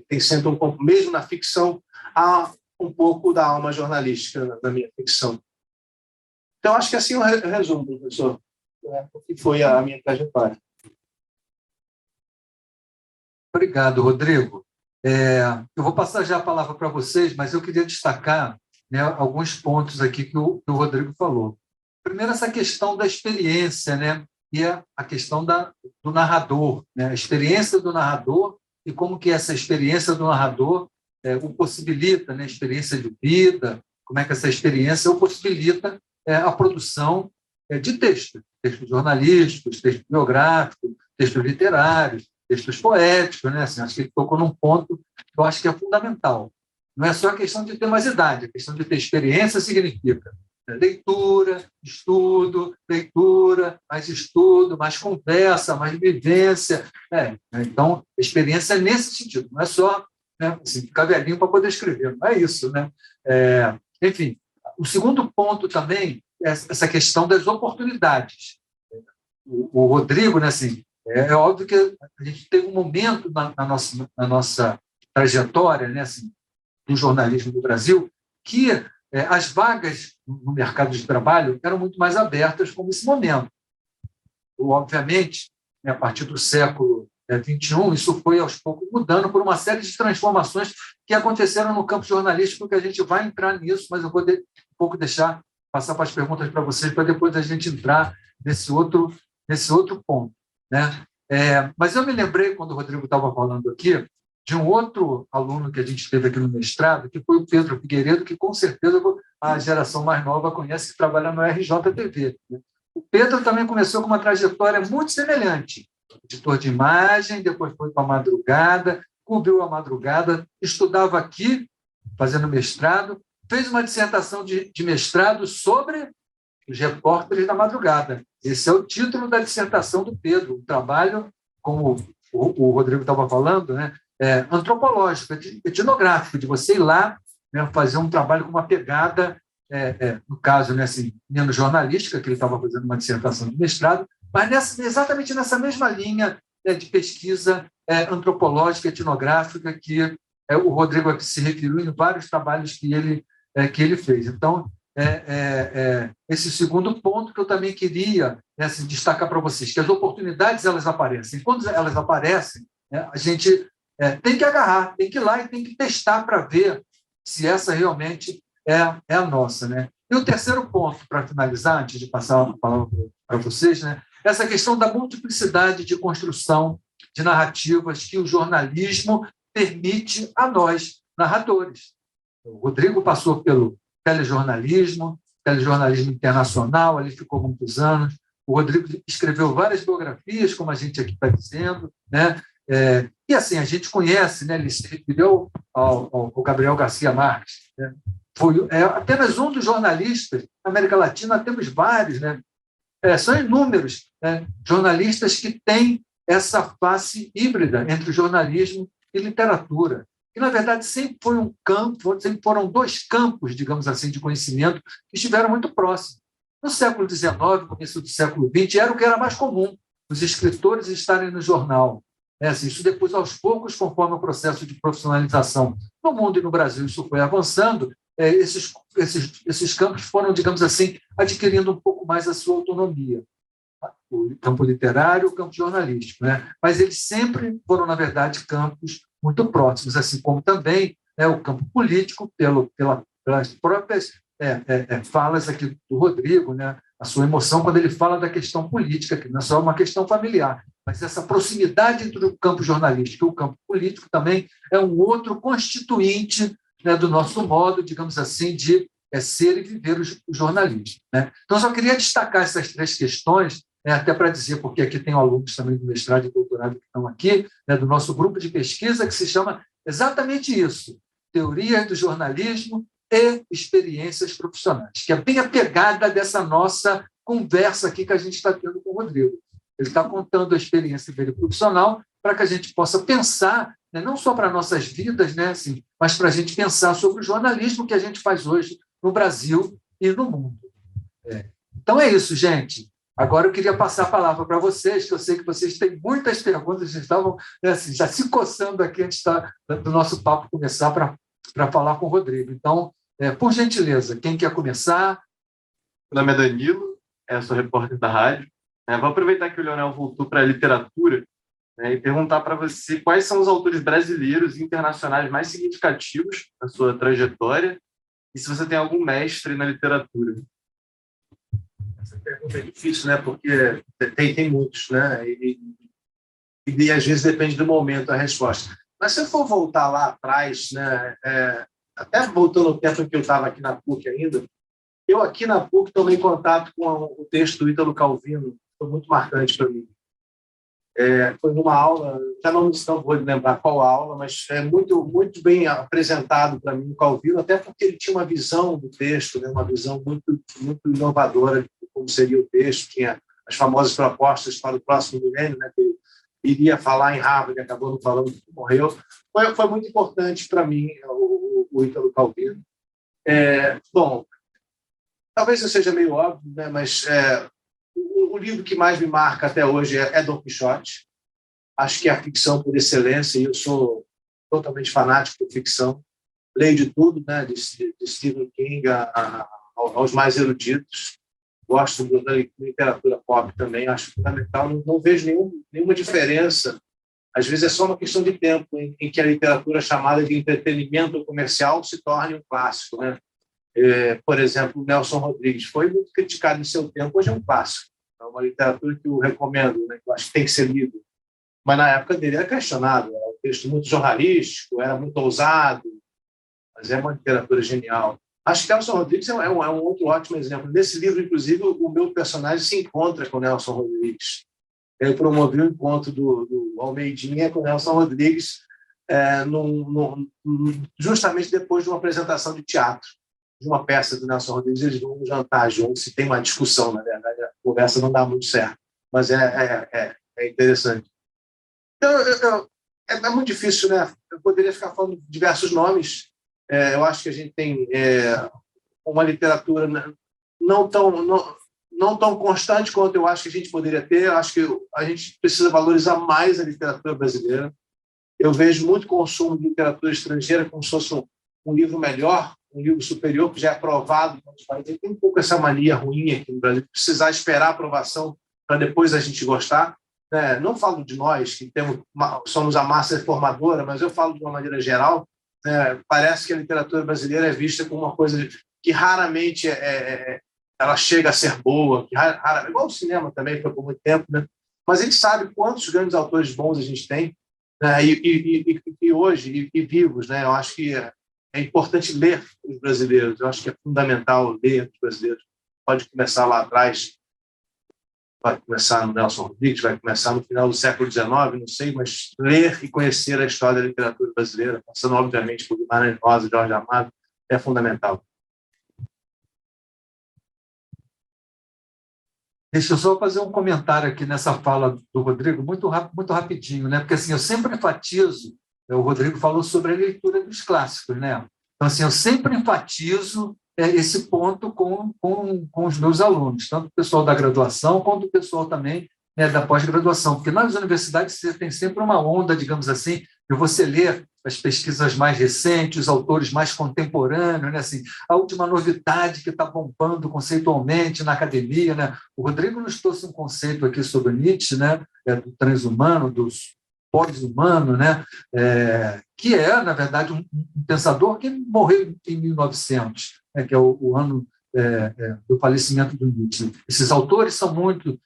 Tem sempre mesmo na ficção, há um pouco da alma jornalística na minha ficção. Então, acho que assim eu resumo, professor, o que foi a minha trajetória. Obrigado, Rodrigo. Eu vou passar já a palavra para vocês, mas eu queria destacar, né, alguns pontos aqui que o Rodrigo falou. Primeiro, essa questão da experiência, né, e a questão do narrador, né, a experiência do narrador e como que essa experiência do narrador o possibilita, né, a experiência de vida, como é que essa experiência o possibilita a produção de textos jornalísticos, textos biográficos, textos literários, textos poéticos, né? Assim, acho que ele tocou num ponto que eu acho que é fundamental. Não é só a questão de ter mais idade, a questão de ter experiência significa leitura, estudo, mais estudo, mais conversa, mais vivência. Então, experiência é nesse sentido, não é só, né, assim, ficar velhinho para poder escrever, não é isso. Né? Enfim, o segundo ponto também é essa questão das oportunidades. O Rodrigo, né, assim, é óbvio que a gente teve um momento na nossa trajetória, né, assim, do jornalismo do Brasil, que as vagas no mercado de trabalho eram muito mais abertas como esse momento. Obviamente, né, a partir do século XXI, isso foi aos poucos mudando por uma série de transformações que aconteceram no campo jornalístico, que a gente vai entrar nisso, mas eu vou um pouco deixar passar para as perguntas para vocês, para depois a gente entrar nesse outro ponto. Né? Mas eu me lembrei, quando o Rodrigo estava falando aqui, de um outro aluno que a gente teve aqui no mestrado, que foi o Pedro Figueiredo, que com certeza a geração mais nova conhece, que trabalha no RJTV. Né? O Pedro também começou com uma trajetória muito semelhante. Editor de imagem, depois foi para a madrugada, cobriu a madrugada, estudava aqui, fazendo mestrado, fez uma dissertação de mestrado sobre os repórteres da madrugada. Esse é o título da dissertação do Pedro, um trabalho, como o Rodrigo estava falando, né, antropológico, etnográfico, de você ir lá, né, fazer um trabalho com uma pegada, no caso, né, assim, menos jornalística, que ele estava fazendo uma dissertação de mestrado, mas exatamente nessa mesma linha de pesquisa antropológica, etnográfica, que o Rodrigo aqui se referiu em vários trabalhos que ele fez. Então, esse segundo ponto que eu também queria assim, destacar para vocês, que as oportunidades elas aparecem. Quando elas aparecem, né, a gente tem que agarrar, tem que ir lá e tem que testar para ver se essa realmente é a nossa. Né? E o terceiro ponto, para finalizar, antes de passar a palavra para vocês, né, essa questão da multiplicidade de construção de narrativas que o jornalismo permite a nós, narradores. O Rodrigo passou pelo telejornalismo internacional, ali ficou muitos anos. O Rodrigo escreveu várias biografias, como a gente aqui está dizendo, né? E assim, a gente conhece, né? Ele se referiu ao Gabriel Garcia Marques. Né? Foi apenas um dos jornalistas na América Latina, temos vários, né? São inúmeros, né, jornalistas que têm essa face híbrida entre jornalismo e literatura. E, na verdade, sempre foi um campo, sempre foram dois campos, digamos assim, de conhecimento que estiveram muito próximos. No século XIX, começo do século XX, era o que era mais comum, os escritores estarem no jornal. Assim, isso depois, aos poucos, conforme o processo de profissionalização no mundo e no Brasil, isso foi avançando, esses campos foram, digamos assim, adquirindo um pouco mais a sua autonomia. O campo literário, o campo jornalístico. Né? Mas eles sempre foram, na verdade, campos muito próximos, assim como também o campo político, pelas próprias falas aqui do Rodrigo, né? a sua emoção quando ele fala da questão política, que não é só uma questão familiar, mas essa proximidade entre o campo jornalístico e o campo político também é um outro constituinte, né, do nosso modo, digamos assim, de ser e viver o jornalismo, né? Então, só queria destacar essas 3 questões, né, até para dizer, porque aqui tem alunos também do mestrado e doutorado que estão aqui, né, do nosso grupo de pesquisa, que se chama exatamente isso, Teoria do Jornalismo e Experiências Profissionais, que é bem a pegada dessa nossa conversa aqui que a gente está tendo com o Rodrigo. Ele está contando a experiência dele profissional para que a gente possa pensar, né, não só para nossas vidas, né, assim, mas para a gente pensar sobre o jornalismo que a gente faz hoje no Brasil e no mundo. Então é isso, gente. Agora eu queria passar a palavra para vocês, que eu sei que vocês têm muitas perguntas, já estavam, né, assim, já se coçando aqui antes do nosso papo começar para falar com o Rodrigo. Então, por gentileza, quem quer começar? Meu nome é Danilo, sou repórter da rádio. Vou aproveitar que o Leonel voltou para a literatura, né, e perguntar para você quais são os autores brasileiros e internacionais mais significativos na sua trajetória e se você tem algum mestre na literatura. Essa pergunta é difícil, né? Porque tem muitos, né? E às vezes depende do momento a resposta. Mas se eu for voltar lá atrás, né? Até voltando ao tempo em que eu estava aqui na PUC ainda, eu aqui na PUC tomei contato com o texto do Ítalo Calvino, foi muito marcante para mim. Foi numa aula, já não vou lembrar qual aula, mas é muito bem apresentado para mim o Calvino, até porque ele tinha uma visão do texto, né, uma visão muito inovadora de como seria o texto, tinha as famosas propostas para o próximo milênio, né, que ele iria falar em Harvard, acabou não falando, morreu. Foi muito importante para mim o Ítalo Calvino. Bom, talvez eu seja meio óbvio, né, mas o livro que mais me marca até hoje é Dom Quixote. Acho que é a ficção por excelência, e eu sou totalmente fanático por ficção. Leio de tudo, né, de Stephen King aos mais eruditos. Gosto da literatura pop também, acho fundamental. Não vejo nenhuma diferença. Às vezes é só uma questão de tempo em que a literatura chamada de entretenimento comercial se torne um clássico, né? Por exemplo, Nelson Rodrigues foi muito criticado em seu tempo, hoje é um clássico. É uma literatura que eu recomendo, né, que eu acho que tem que ser lido. Mas na época dele era questionado, era um texto muito jornalístico, era muito ousado, mas é uma literatura genial. Acho que Nelson Rodrigues é um outro ótimo exemplo. Nesse livro, inclusive, o meu personagem se encontra com Nelson Rodrigues. Ele promoveu o encontro do Almeidinha com Nelson Rodrigues justamente depois de uma apresentação de teatro, de uma peça do Nelson Rodrigues. Eles vão jantar juntos e tem uma discussão, na verdade. A conversa não dá muito certo, mas é interessante. Então, é muito difícil, né? Eu poderia ficar falando de diversos nomes. Eu acho que a gente tem uma literatura não tão constante quanto eu acho que a gente poderia ter. Eu acho que a gente precisa valorizar mais a literatura brasileira. Eu vejo muito consumo de literatura estrangeira como se fosse um livro melhor, um livro superior, que já é aprovado em outros países. Tem um pouco essa mania ruim aqui no Brasil, precisar esperar a aprovação para depois a gente gostar. Não falo de nós, que somos a massa reformadora, mas eu falo de uma maneira geral. Parece que a literatura brasileira é vista como uma coisa que raramente ela chega a ser boa, igual o cinema também foi por muito tempo, né? Mas a gente sabe quantos grandes autores bons a gente tem, né? E hoje, e vivos, né? Eu acho que é importante ler os brasileiros, eu acho que é fundamental ler os brasileiros. Pode começar lá atrás, vai começar no Nelson Rodrigues, vai começar no final do século XIX, não sei, mas ler e conhecer a história da literatura brasileira, passando, obviamente, por Guimarães Rosa, Jorge Amado, é fundamental. Deixa eu só fazer um comentário aqui nessa fala do Rodrigo, muito rapidinho, né? Porque assim, eu sempre enfatizo, o Rodrigo falou sobre a leitura dos clássicos, né? Então, assim, eu sempre enfatizo esse ponto com os meus alunos, tanto o pessoal da graduação quanto o pessoal também, né, da pós-graduação, porque nas universidades você tem sempre uma onda, digamos assim, de você ler as pesquisas mais recentes, os autores mais contemporâneos, né, assim, a última novidade que está bombando conceitualmente na academia, né? O Rodrigo nos trouxe um conceito aqui sobre Nietzsche, né, do transhumano, dos pós-humano, né, que é, na verdade, um pensador que morreu em 1900, que é o ano do falecimento do Nietzsche. Esses autores são muito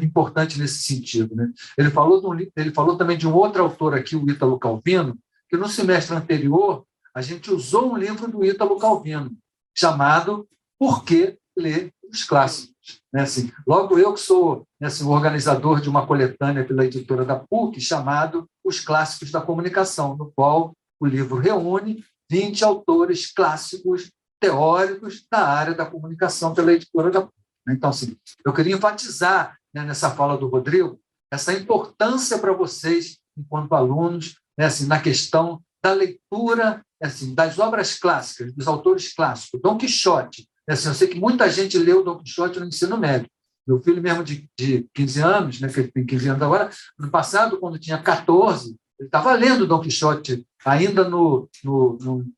importantes nesse sentido, né? Ele falou também de um outro autor aqui, o Ítalo Calvino, que no semestre anterior a gente usou um livro do Ítalo Calvino, chamado Por que Ler os Clássicos? Né? Assim, logo eu que sou, né, assim, o organizador de uma coletânea pela editora da PUC, chamado Os Clássicos da Comunicação, no qual o livro reúne 20 autores clássicos teóricos da área da comunicação pela editora da PUC. Então, assim, eu queria enfatizar, né, nessa fala do Rodrigo, essa importância para vocês, enquanto alunos, né, assim, na questão da leitura, assim, das obras clássicas, dos autores clássicos. Dom Quixote. Assim, eu sei que muita gente leu Dom Quixote no ensino médio. Meu filho mesmo de 15 anos, né, que ele tem 15 anos agora, no passado, quando tinha 14, ele estava lendo Dom Quixote ainda no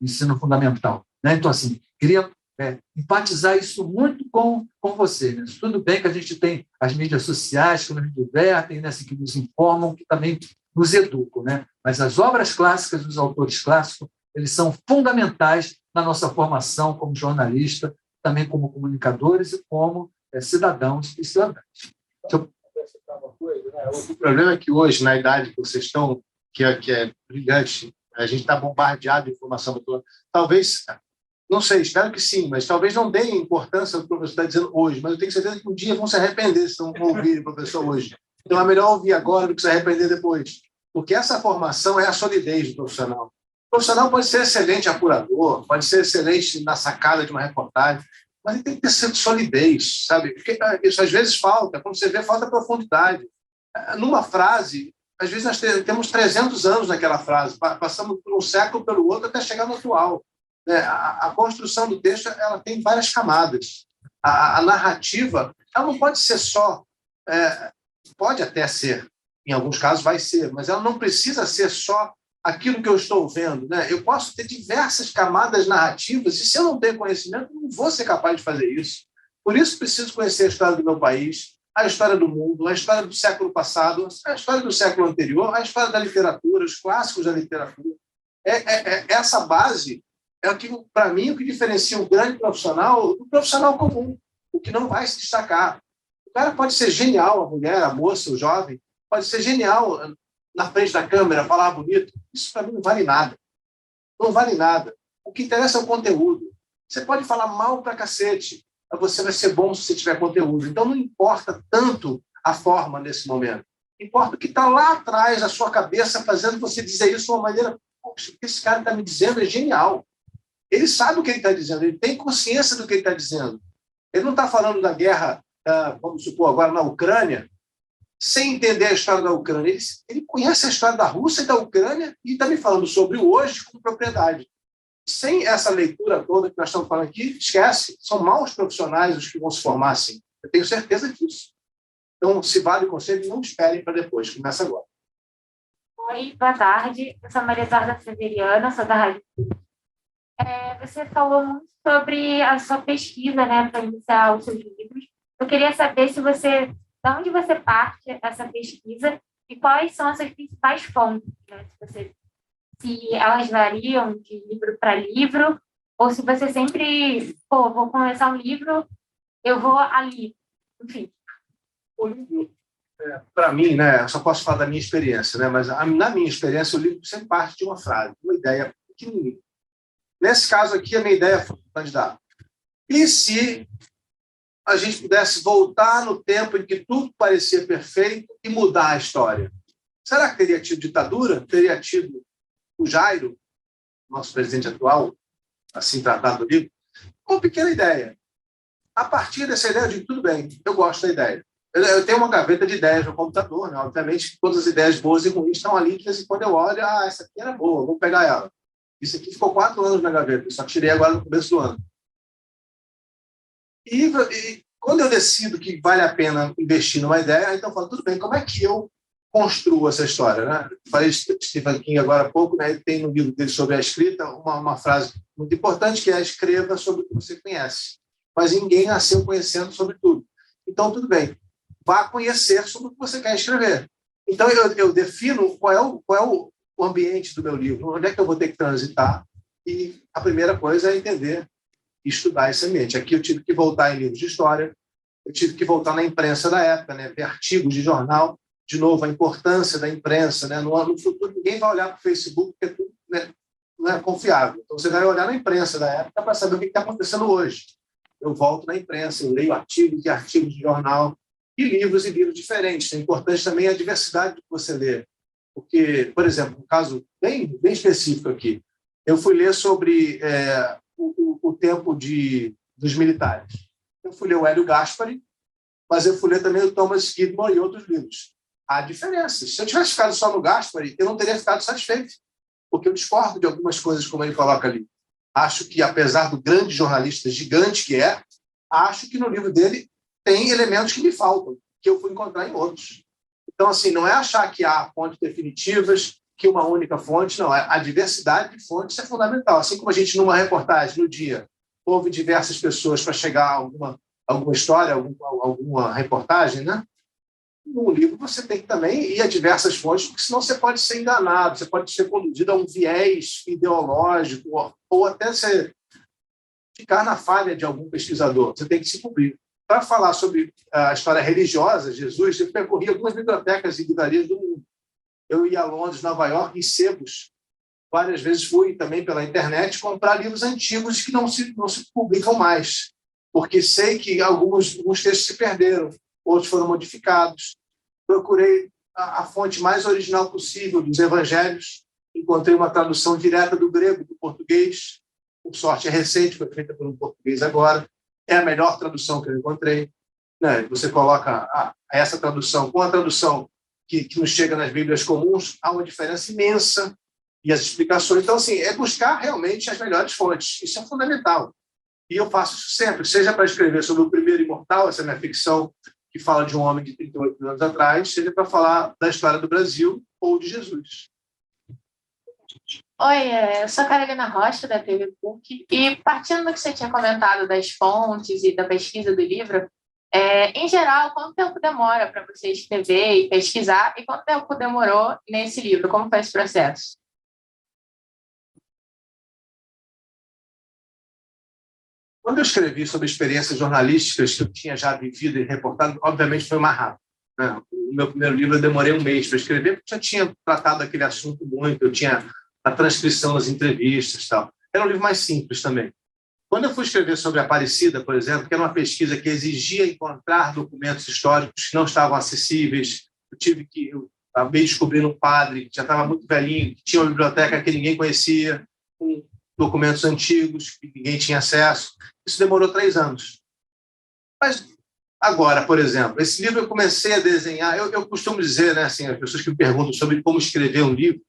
ensino fundamental. Né? Então, assim, queria enfatizar isso muito com você. Né? Tudo bem que a gente tem as mídias sociais que nos divertem, né, assim, que nos informam, que também nos educam, né? Mas as obras clássicas dos autores clássicos, eles são fundamentais na nossa formação como jornalista, também como comunicadores e como cidadãos e cidadãs. Deixa eu acrescentar uma coisa, né? O problema é que hoje, na idade que vocês estão, que é brilhante, a gente está bombardeado de informação. Talvez, não sei, espero que sim, mas talvez não dê importância ao que o professor está dizendo hoje, mas eu tenho certeza que um dia vão se arrepender se não ouvirem o professor hoje. Então é melhor ouvir agora do que se arrepender depois, porque essa formação é a solidez do profissional. O profissional pode ser excelente apurador, pode ser excelente na sacada de uma reportagem, mas ele tem que ter solidez, sabe? Porque isso às vezes falta, quando você vê, falta profundidade. Numa frase, às vezes nós temos 300 anos naquela frase, passamos por um século pelo outro até chegar no atual. A construção do texto, ela tem várias camadas. A narrativa, ela não pode ser só... pode até ser, em alguns casos vai ser, mas ela não precisa ser só aquilo que eu estou vendo, né? Eu posso ter diversas camadas narrativas e se eu não tenho conhecimento, eu não vou ser capaz de fazer isso. Por isso preciso conhecer a história do meu país, a história do mundo, a história do século passado, a história do século anterior, a história da literatura, os clássicos da literatura. Essa base é o que, para mim, o que diferencia o grande profissional do profissional comum, o que não vai se destacar. O cara pode ser genial, a mulher, a moça, o jovem, pode ser genial na frente da câmera, falar bonito. Isso, para mim, não vale nada. Não vale nada. O que interessa é o conteúdo. Você pode falar mal pra cacete, mas você vai ser bom se você tiver conteúdo. Então, não importa tanto a forma nesse momento. Importa o que está lá atrás da sua cabeça fazendo você dizer isso de uma maneira... Poxa, o que esse cara está me dizendo é genial. Ele sabe o que ele está dizendo, ele tem consciência do que ele está dizendo. Ele não está falando da guerra, vamos supor, agora na Ucrânia, sem entender a história da Ucrânia. Ele conhece a história da Rússia e da Ucrânia e está me falando sobre o hoje com propriedade. Sem essa leitura toda que nós estamos falando aqui, esquece, são maus profissionais os que vão se formar assim. Eu tenho certeza disso. Então, se vale o conselho, não esperem para depois, começa agora. Oi, boa tarde. Eu sou a Maria Eduarda Severiano, sou da Rádio. Você falou muito sobre a sua pesquisa, né, para iniciar os seus livros. Eu queria saber de onde você parte essa pesquisa e quais são as suas principais fontes, né? Se elas variam de livro para livro, ou se você sempre, vou começar um livro, eu vou ali, enfim. O livro, para mim, né, eu só posso falar da minha experiência, né, mas na minha experiência, o livro sempre parte de uma frase, uma ideia pequenininha. Nesse caso aqui, a minha ideia foi candidato. E se a gente pudesse voltar no tempo em que tudo parecia perfeito e mudar a história? Será que teria tido ditadura? Teria tido o Jairo, nosso presidente atual, assim tratado no livro? Uma pequena ideia. A partir dessa ideia, eu digo, tudo bem, eu gosto da ideia. Eu tenho uma gaveta de ideias no computador, né? Obviamente, todas as ideias boas e ruins estão ali, de vez em quando eu olho, essa aqui era boa, vou pegar ela. Isso aqui ficou 4 anos na gaveta, só tirei agora no começo do ano. E quando eu decido que vale a pena investir numa ideia, então eu falo, tudo bem, como é que eu construo essa história? Né? Falei de Stephen King agora há pouco, né? Ele tem no livro dele sobre a escrita uma frase muito importante, que é: escreva sobre o que você conhece. Mas ninguém nasceu conhecendo sobre tudo. Então, tudo bem, vá conhecer sobre o que você quer escrever. Então, eu defino qual é o ambiente do meu livro, onde é que eu vou ter que transitar, e a primeira coisa é entender e estudar esse ambiente. Aqui eu tive que voltar em livros de história, eu tive que voltar na imprensa da época, né? Ver artigos de jornal, de novo, a importância da imprensa. Né? No futuro, ninguém vai olhar para o Facebook, porque tudo, né, não é confiável. Então, você vai olhar na imprensa da época para saber o que está acontecendo hoje. Eu volto na imprensa, eu leio artigos e artigos de jornal, e livros diferentes. É importante também a diversidade que você lê. Porque, por exemplo, um caso bem específico aqui, eu fui ler sobre o tempo dos militares. Eu fui ler o Hélio Gaspari, mas eu fui ler também o Thomas Skidmore e outros livros. Há diferenças. Se eu tivesse ficado só no Gaspari, eu não teria ficado satisfeito, porque eu discordo de algumas coisas, como ele coloca ali. Acho que, apesar do grande jornalista gigante que é, acho que no livro dele tem elementos que me faltam, que eu fui encontrar em outros. Então, assim, não é achar que há fontes definitivas, que uma única fonte, não. A diversidade de fontes é fundamental. Assim como a gente, numa reportagem, no dia, houve diversas pessoas para chegar a alguma história, alguma reportagem, né? No livro você tem que também ir a diversas fontes, porque senão você pode ser enganado, você pode ser conduzido a um viés ideológico, ou até ficar na falha de algum pesquisador. Você tem que se cobrir. Para falar sobre a história religiosa, Jesus, eu percorri algumas bibliotecas e livrarias do mundo. Eu ia a Londres, Nova York, em sebos. Várias vezes fui também pela internet comprar livros antigos que não se publicam mais, porque sei que alguns textos se perderam, outros foram modificados. Procurei a fonte mais original possível dos evangelhos. Encontrei uma tradução direta do grego para o português. Por sorte, é recente, foi feita por um português agora. É a melhor tradução que eu encontrei. Né? Você coloca essa tradução com a tradução que nos chega nas Bíblias comuns, há uma diferença imensa. E as explicações. Então, assim, é buscar realmente as melhores fontes. Isso é fundamental. E eu faço isso sempre, seja para escrever sobre o primeiro imortal, essa é a minha ficção, que fala de um homem de 38 anos atrás, seja para falar da história do Brasil ou de Jesus. Oi, eu sou a Carolina Rocha, da TV PUC, e partindo do que você tinha comentado das fontes e da pesquisa do livro, em geral, quanto tempo demora para você escrever e pesquisar, e quanto tempo demorou nesse livro? Como foi esse processo? Quando eu escrevi sobre experiências jornalísticas que eu tinha já vivido e reportado, obviamente foi mais rápido. Né? O meu primeiro livro eu demorei um mês para escrever, porque já tinha tratado aquele assunto muito, eu tinha a transcrição das entrevistas e tal. Era um livro mais simples também. Quando eu fui escrever sobre Aparecida, por exemplo, que era uma pesquisa que exigia encontrar documentos históricos que não estavam acessíveis, eu acabei descobrindo um padre que já estava muito velhinho, que tinha uma biblioteca que ninguém conhecia, com documentos antigos que ninguém tinha acesso. Isso demorou 3 anos. Mas agora, por exemplo, esse livro eu comecei a desenhar. Eu costumo dizer, né, assim, as pessoas que me perguntam sobre como escrever um livro,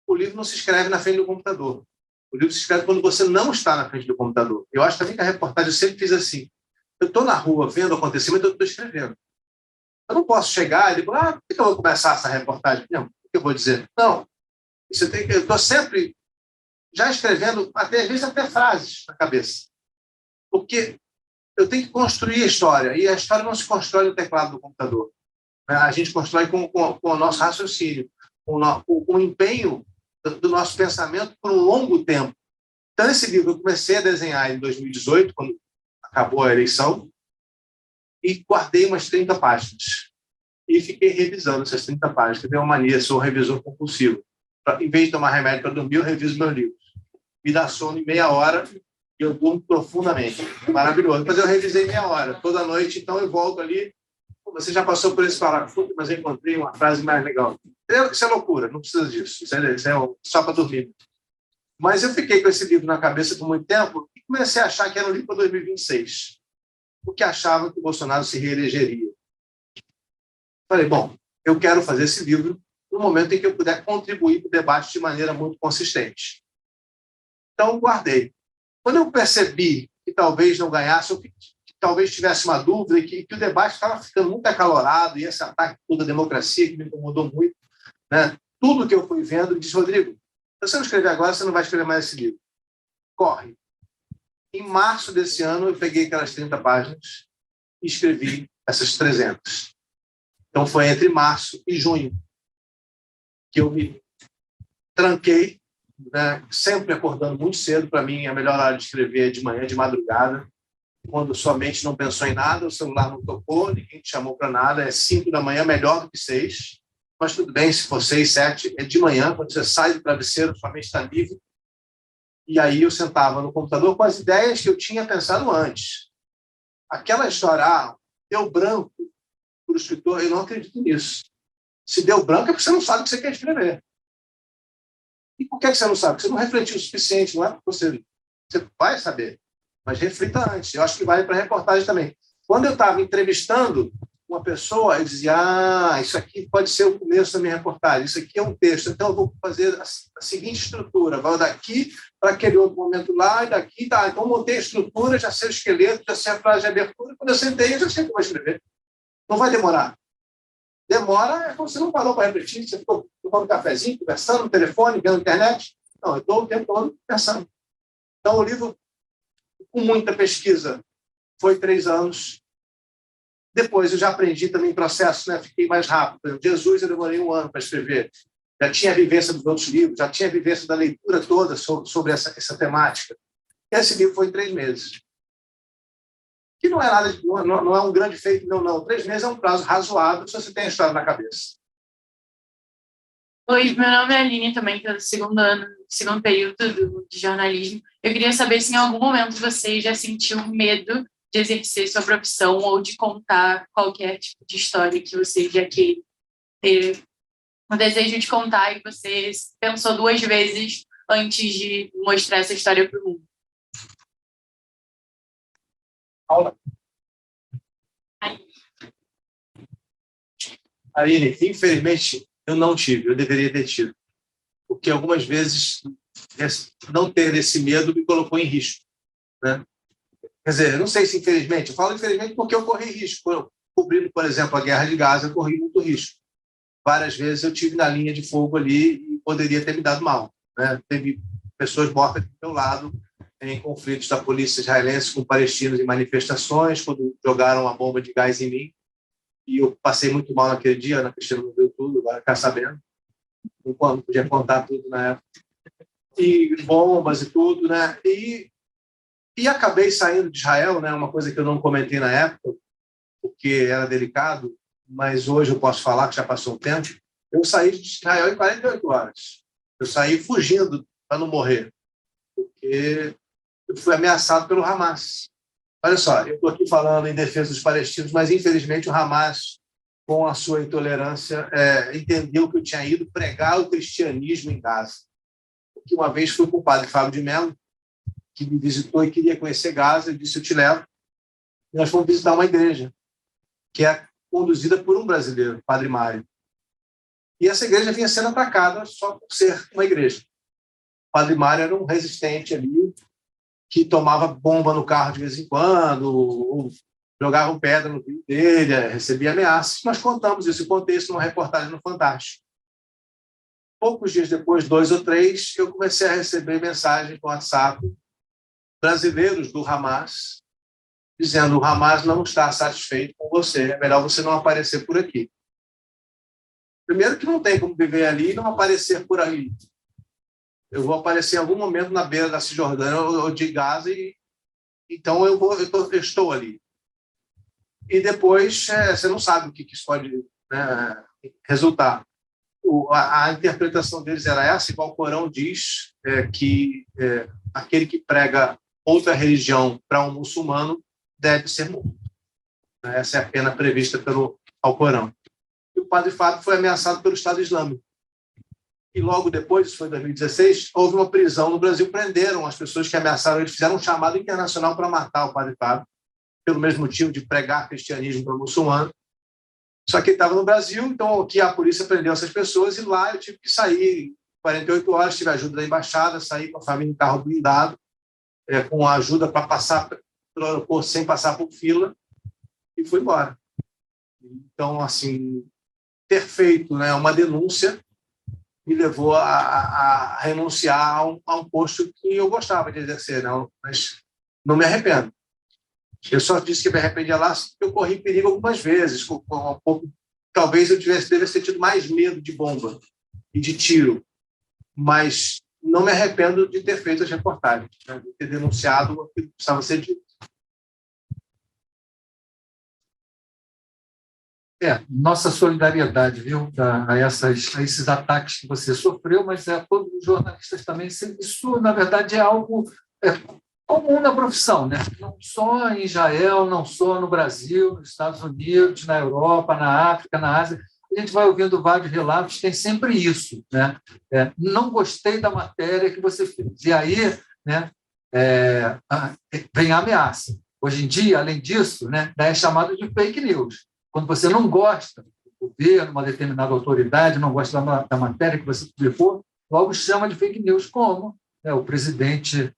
o livro não se escreve na frente do computador. O livro se escreve quando você não está na frente do computador. Eu acho também que a reportagem eu sempre fiz assim. Eu estou na rua vendo o acontecimento, eu estou escrevendo. Eu não posso chegar e dizer, por que eu vou começar essa reportagem? Não, o que eu vou dizer? Não. Eu estou sempre já escrevendo, às vezes até frases na cabeça. Porque eu tenho que construir a história, e a história não se constrói no teclado do computador. A gente constrói com o nosso raciocínio, com o empenho do nosso pensamento por um longo tempo. Então, esse livro eu comecei a desenhar em 2018, quando acabou a eleição, e guardei umas 30 páginas. E fiquei revisando essas 30 páginas, que eu tenho uma mania, sou um revisor compulsivo. Em vez de tomar remédio para dormir, eu reviso meus livros. Me dá sono em meia hora e eu durmo profundamente. Maravilhoso. Mas eu revisei meia hora, toda noite, então eu volto ali. Você já passou por esse parágrafo, mas eu encontrei uma frase mais legal. Isso é loucura, não precisa disso. Isso é só para dormir. Mas eu fiquei com esse livro na cabeça por muito tempo e comecei a achar que era um livro para 2026. Porque achava que o Bolsonaro se reelegeria. Falei, bom, eu quero fazer esse livro no momento em que eu puder contribuir para o debate de maneira muito consistente. Então, guardei. Quando eu percebi que talvez não ganhasse, ou que talvez tivesse uma dúvida e que o debate estava ficando muito acalorado, e esse ataque toda a democracia, que me incomodou muito, né? Tudo que eu fui vendo, eu disse, Rodrigo, se você não escrever agora, você não vai escrever mais esse livro. Corre. Em março desse ano, eu peguei aquelas 30 páginas e escrevi essas 300. Então, foi entre março e junho que eu me tranquei né, sempre acordando muito cedo. Para mim, a melhor hora de escrever é de manhã, de madrugada, quando sua mente não pensou em nada, o celular não tocou, ninguém te chamou para nada. É 5 da manhã, melhor do que 6. Mas tudo bem, se for 6, 7, é de manhã, quando você sai do travesseiro, sua mente está livre. E aí eu sentava no computador com as ideias que eu tinha pensado antes. Aquela história, deu branco para o escritor, eu não acredito nisso. Se deu branco é porque você não sabe o que você quer escrever. E por que você não sabe? Porque você não refletiu o suficiente, não é porque você vai saber, mas reflita antes. Eu acho que vale para a reportagem também. Quando eu estava entrevistando uma pessoa, eu dizia, isso aqui pode ser o começo da minha reportagem, isso aqui é um texto, então eu vou fazer a seguinte estrutura, vai daqui para aquele outro momento lá, e daqui, tá, então montei a estrutura, já sei o esqueleto, já sei a frase de abertura, quando eu sentei, eu já sei o que eu vou escrever. Não vai demorar. Demora é quando você não parou para refletir, você ficou tomando um cafezinho, conversando no telefone, vendo internet. Não, eu estou o tempo todo pensando. Então, o livro, com muita pesquisa, foi 3 anos. Depois, eu já aprendi também processo, né? Fiquei mais rápido. Por exemplo, Jesus, eu demorei 1 ano para escrever. Já tinha a vivência dos outros livros, já tinha a vivência da leitura toda sobre essa temática. E esse livro foi em 3 meses. Que não é nada, não é um grande feito, não. 3 meses é um prazo razoável se você tem a história na cabeça. Oi, meu nome é Aline, também estou no segundo ano, segundo período de jornalismo. Eu queria saber se em algum momento você já sentiu medo de exercer sua profissão ou de contar qualquer tipo de história que você já queira ter o desejo de contar e você pensou 2 vezes antes de mostrar essa história para o mundo. Paula. Aline, infelizmente, eu não tive, eu deveria ter tido. Porque algumas vezes não ter esse medo me colocou em risco, né? Quer dizer, eu não sei se infelizmente, eu falo infelizmente porque eu corri risco. Cobrindo, por exemplo, a guerra de Gaza, eu corri muito risco. Várias vezes eu tive na linha de fogo ali e poderia ter me dado mal, né? Teve pessoas mortas do meu lado em conflitos da polícia israelense com palestinos em manifestações, quando jogaram uma bomba de gás em mim. E eu passei muito mal naquele dia, a Ana Cristina não viu tudo, agora ficar sabendo. Não podia contar tudo na época. E bombas e tudo, né? E acabei saindo de Israel, né? Uma coisa que eu não comentei na época, porque era delicado, mas hoje eu posso falar que já passou um tempo. Eu saí de Israel em 48 horas. Eu saí fugindo para não morrer, porque eu fui ameaçado pelo Hamas. Olha só, eu estou aqui falando em defesa dos palestinos, mas infelizmente o Hamas, com a sua intolerância, entendeu que eu tinha ido pregar o cristianismo em Gaza. Porque uma vez fui com o padre Fábio de Mello, que me visitou e queria conhecer Gaza, e disse, eu te levo. E nós fomos visitar uma igreja, que é conduzida por um brasileiro, o padre Mário. E essa igreja vinha sendo atacada só por ser uma igreja. O padre Mário era um resistente ali, que tomava bomba no carro de vez em quando, ou jogavam pedra no vídeo dele, recebia ameaças. Nós contamos isso, contei isso numa reportagem no Fantástico. Poucos dias depois, 2 ou 3, eu comecei a receber mensagens no WhatsApp brasileiros do Hamas, dizendo: o Hamas não está satisfeito com você, é melhor você não aparecer por aqui. Primeiro que não tem como viver ali e não aparecer por ali. Eu vou aparecer em algum momento na beira da Cisjordânia ou de Gaza, então eu estou ali. E depois você não sabe o que isso pode, né, resultar. A interpretação deles era essa, igual o Corão diz, que aquele que prega outra religião para um muçulmano deve ser morto. Essa é a pena prevista pelo Alcorão. E o padre Fábio foi ameaçado pelo Estado Islâmico. E logo depois, isso foi em 2016, houve uma prisão no Brasil, prenderam as pessoas que ameaçaram, eles fizeram um chamado internacional para matar o padre Fábio, pelo mesmo motivo de pregar cristianismo para muçulmano. Só que ele estava no Brasil, então aqui a polícia prendeu essas pessoas e lá eu tive que sair 48 horas, tive ajuda da embaixada, saí com a família em carro blindado, com ajuda para passar pelo aeroporto sem passar por fila, e fui embora. Então, assim, ter feito, né, uma denúncia me levou a renunciar a um posto que eu gostava de exercer, não, mas não me arrependo. Eu só disse que me arrependia lá porque eu corri perigo algumas vezes. Talvez eu devesse ter tido mais medo de bomba e de tiro, mas não me arrependo de ter feito as reportagens, né, de ter denunciado aquilo que precisava ser dito. Nossa solidariedade, viu, a esses ataques que você sofreu, mas todos os jornalistas também. Isso, na verdade, é algo comum na profissão, né? Não só em Israel, não só no Brasil, nos Estados Unidos, na Europa, na África, na Ásia. A gente vai ouvindo vários relatos, tem sempre isso, né? Não gostei da matéria que você fez. E aí, né, vem a ameaça. Hoje em dia, além disso, né, é chamado de fake news. Quando você não gosta do governo, uma determinada autoridade, não gosta da matéria que você publicou, logo chama de fake news, como o presidente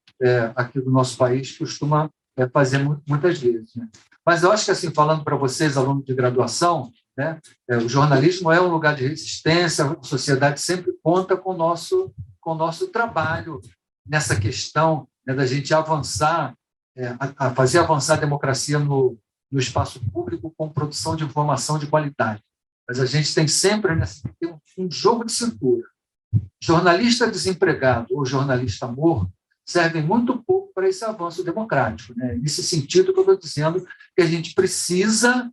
aqui do nosso país costuma fazer muitas vezes. Né? Mas eu acho que, assim, falando para vocês, alunos de graduação, né, o jornalismo é um lugar de resistência, a sociedade sempre conta com o nosso trabalho nessa questão, né, da gente avançar, a fazer avançar a democracia no espaço público com produção de informação de qualidade. Mas a gente tem sempre um jogo de cintura. Jornalista desempregado ou jornalista morto servem muito pouco para esse avanço democrático. Né? Nesse sentido que eu estou dizendo que a gente precisa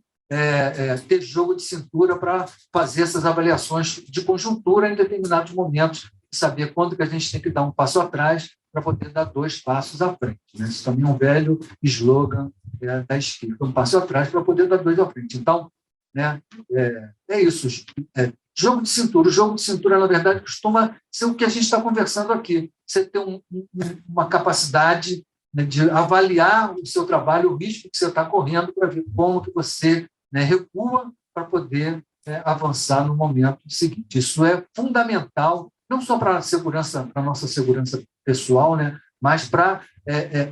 ter jogo de cintura para fazer essas avaliações de conjuntura em determinados momentos e saber quando que a gente tem que dar um passo atrás para poder dar 2 passos à frente. Né? Isso também é um velho slogan da esquerda, um passo atrás para poder dar 2 à frente. Então, né, é isso. Jogo de cintura. O jogo de cintura, na verdade, costuma ser o que a gente está conversando aqui. Você ter uma capacidade, né, de avaliar o seu trabalho, o risco que você está correndo, para ver como que você, né, recua para poder avançar no momento seguinte. Isso é fundamental, não só para a nossa segurança pessoal, né, mas para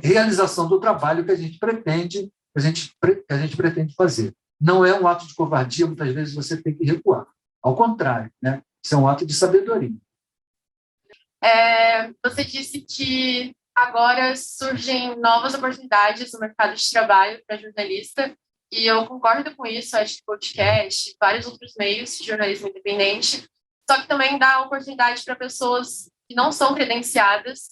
realização do trabalho que a gente pretende fazer. Não é um ato de covardia, muitas vezes você tem que recuar. Ao contrário, né? Isso é um ato de sabedoria. Você disse que agora surgem novas oportunidades no mercado de trabalho para jornalista, e eu concordo com isso. Acho que podcast, vários outros meios de jornalismo independente, só que também dá oportunidade para pessoas que não são credenciadas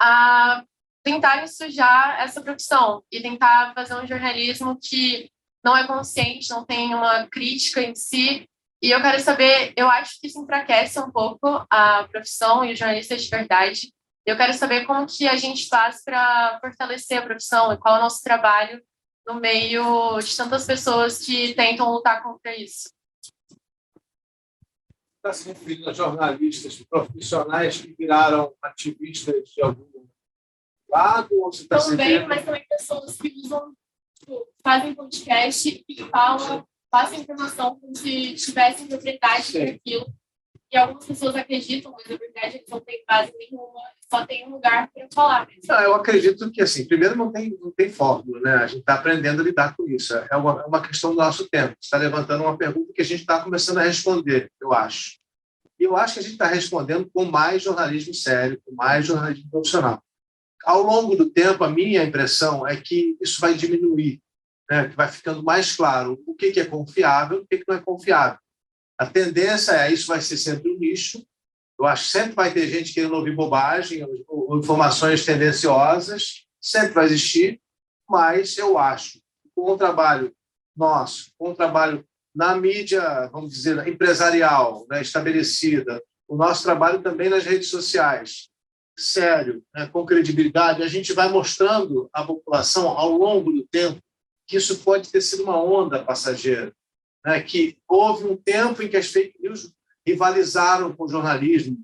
a tentarem sujar essa profissão e tentar fazer um jornalismo que não é consciente, não tem uma crítica em si. E eu quero saber, eu acho que isso enfraquece um pouco a profissão e os jornalistas de verdade. Eu quero saber como que a gente faz para fortalecer a profissão e qual é o nosso trabalho no meio de tantas pessoas que tentam lutar contra isso. Está se referindo a jornalistas profissionais que viraram ativistas de algum lado? Ou você está também, mas também pessoas que usam, fazem podcast e passam informação como se tivessem propriedade daquilo. E algumas pessoas acreditam, mas na verdade eles não têm base nenhuma, só tem um lugar para falar mesmo. Não, eu acredito que, assim, primeiro não tem fórmula, né? A gente está aprendendo a lidar com isso. É uma questão do nosso tempo. Você está levantando uma pergunta que a gente está começando a responder, eu acho. E eu acho que a gente está respondendo com mais jornalismo sério, com mais jornalismo profissional. Ao longo do tempo, a minha impressão é que isso vai diminuir, né? Que vai ficando mais claro o que é confiável e o que não é confiável. A tendência isso vai ser sempre um nicho. Eu acho que sempre vai ter gente querendo ouvir bobagem ou informações tendenciosas, sempre vai existir, mas eu acho que com o trabalho nosso, com o trabalho na mídia, vamos dizer, empresarial, né, estabelecida, o nosso trabalho também nas redes sociais, sério, né, com credibilidade, a gente vai mostrando à população ao longo do tempo que isso pode ter sido uma onda passageira, né, que houve um tempo em que as fake news rivalizaram com o jornalismo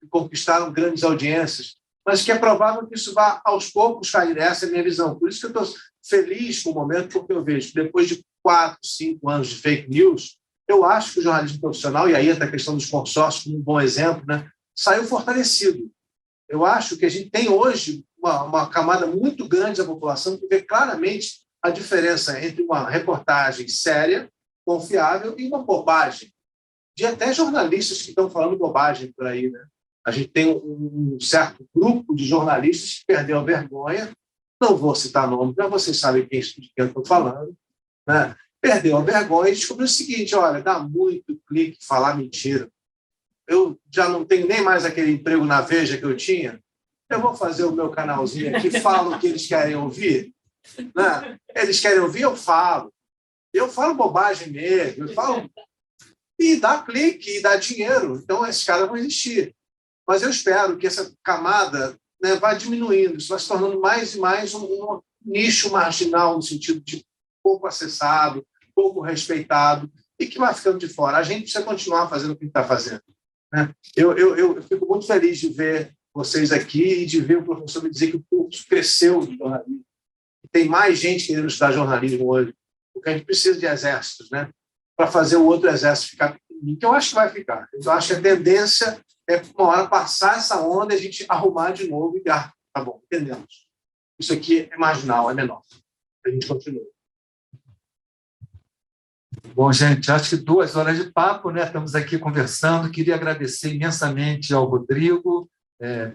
e conquistaram grandes audiências, mas que é provável que isso vá aos poucos cair. Essa é a minha visão. Por isso que eu estou feliz com o momento, porque eu vejo que depois de 4, 5 anos de fake news, eu acho que o jornalismo profissional, e aí entra a questão dos consórcios como um bom exemplo, né, saiu fortalecido. Eu acho que a gente tem hoje uma camada muito grande da população que vê claramente a diferença entre uma reportagem séria, confiável e uma bobagem. De até jornalistas que estão falando bobagem por aí, né? A gente tem um certo grupo de jornalistas que perdeu a vergonha, não vou citar nome, mas vocês sabem de quem eu estou falando, né? Perdeu a vergonha e descobriu o seguinte: olha, dá muito clique falar mentira. eu já não tenho nem mais aquele emprego na Veja que eu tinha, eu vou fazer o meu canalzinho aqui, falo o que eles querem ouvir. Né? Eles querem ouvir, eu falo. Eu falo bobagem mesmo, eu falo... E dá clique, e dá dinheiro. Então, esses caras vão existir. Mas eu espero que essa camada, né, vá diminuindo, isso vai se tornando mais e mais um nicho marginal, no sentido de pouco acessado, pouco respeitado, e que vai ficando de fora. A gente precisa continuar fazendo o que a gente está fazendo. Né? Eu fico muito feliz de ver vocês aqui e de ver o professor me dizer que o curso cresceu de jornalismo. Tem mais gente querendo estudar jornalismo hoje, porque a gente precisa de exércitos, né? Para fazer o outro exército ficar pequenininho, que eu acho que vai ficar. Eu acho que a tendência é, uma hora, passar essa onda e a gente arrumar de novo e tá bom, entendemos. Isso aqui é marginal, é menor. A gente continua. Bom, gente, acho que 2 horas de papo, né? Estamos aqui conversando. Queria agradecer imensamente ao Rodrigo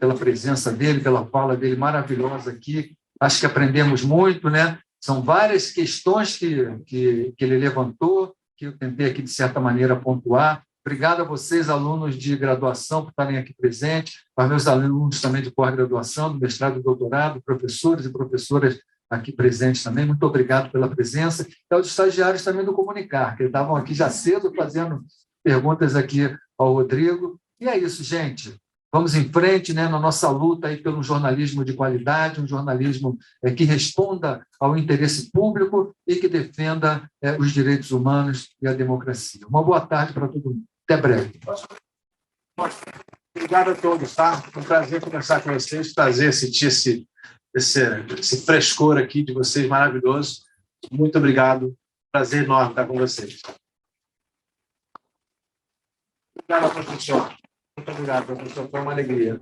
pela presença dele, pela fala dele maravilhosa aqui. Acho que aprendemos muito, né? São várias questões que ele levantou, que eu tentei aqui, de certa maneira, pontuar. Obrigado a vocês, alunos de graduação, por estarem aqui presentes, para meus alunos também de pós-graduação, do mestrado e doutorado, professores e professoras aqui presentes também. Muito obrigado pela presença. E aos estagiários também do Comunicar, que estavam aqui já cedo fazendo perguntas aqui ao Rodrigo. E é isso, gente. Vamos em frente, né, na nossa luta aí pelo jornalismo de qualidade, um jornalismo que responda ao interesse público e que defenda os direitos humanos e a democracia. Uma boa tarde para todo mundo. Até breve. Obrigado a todos, tá? Foi um prazer conversar com vocês, sentir esse frescor aqui de vocês, maravilhoso. Muito obrigado. Prazer enorme estar com vocês. Obrigado, professor. Muito obrigado, professor. Foi uma alegria.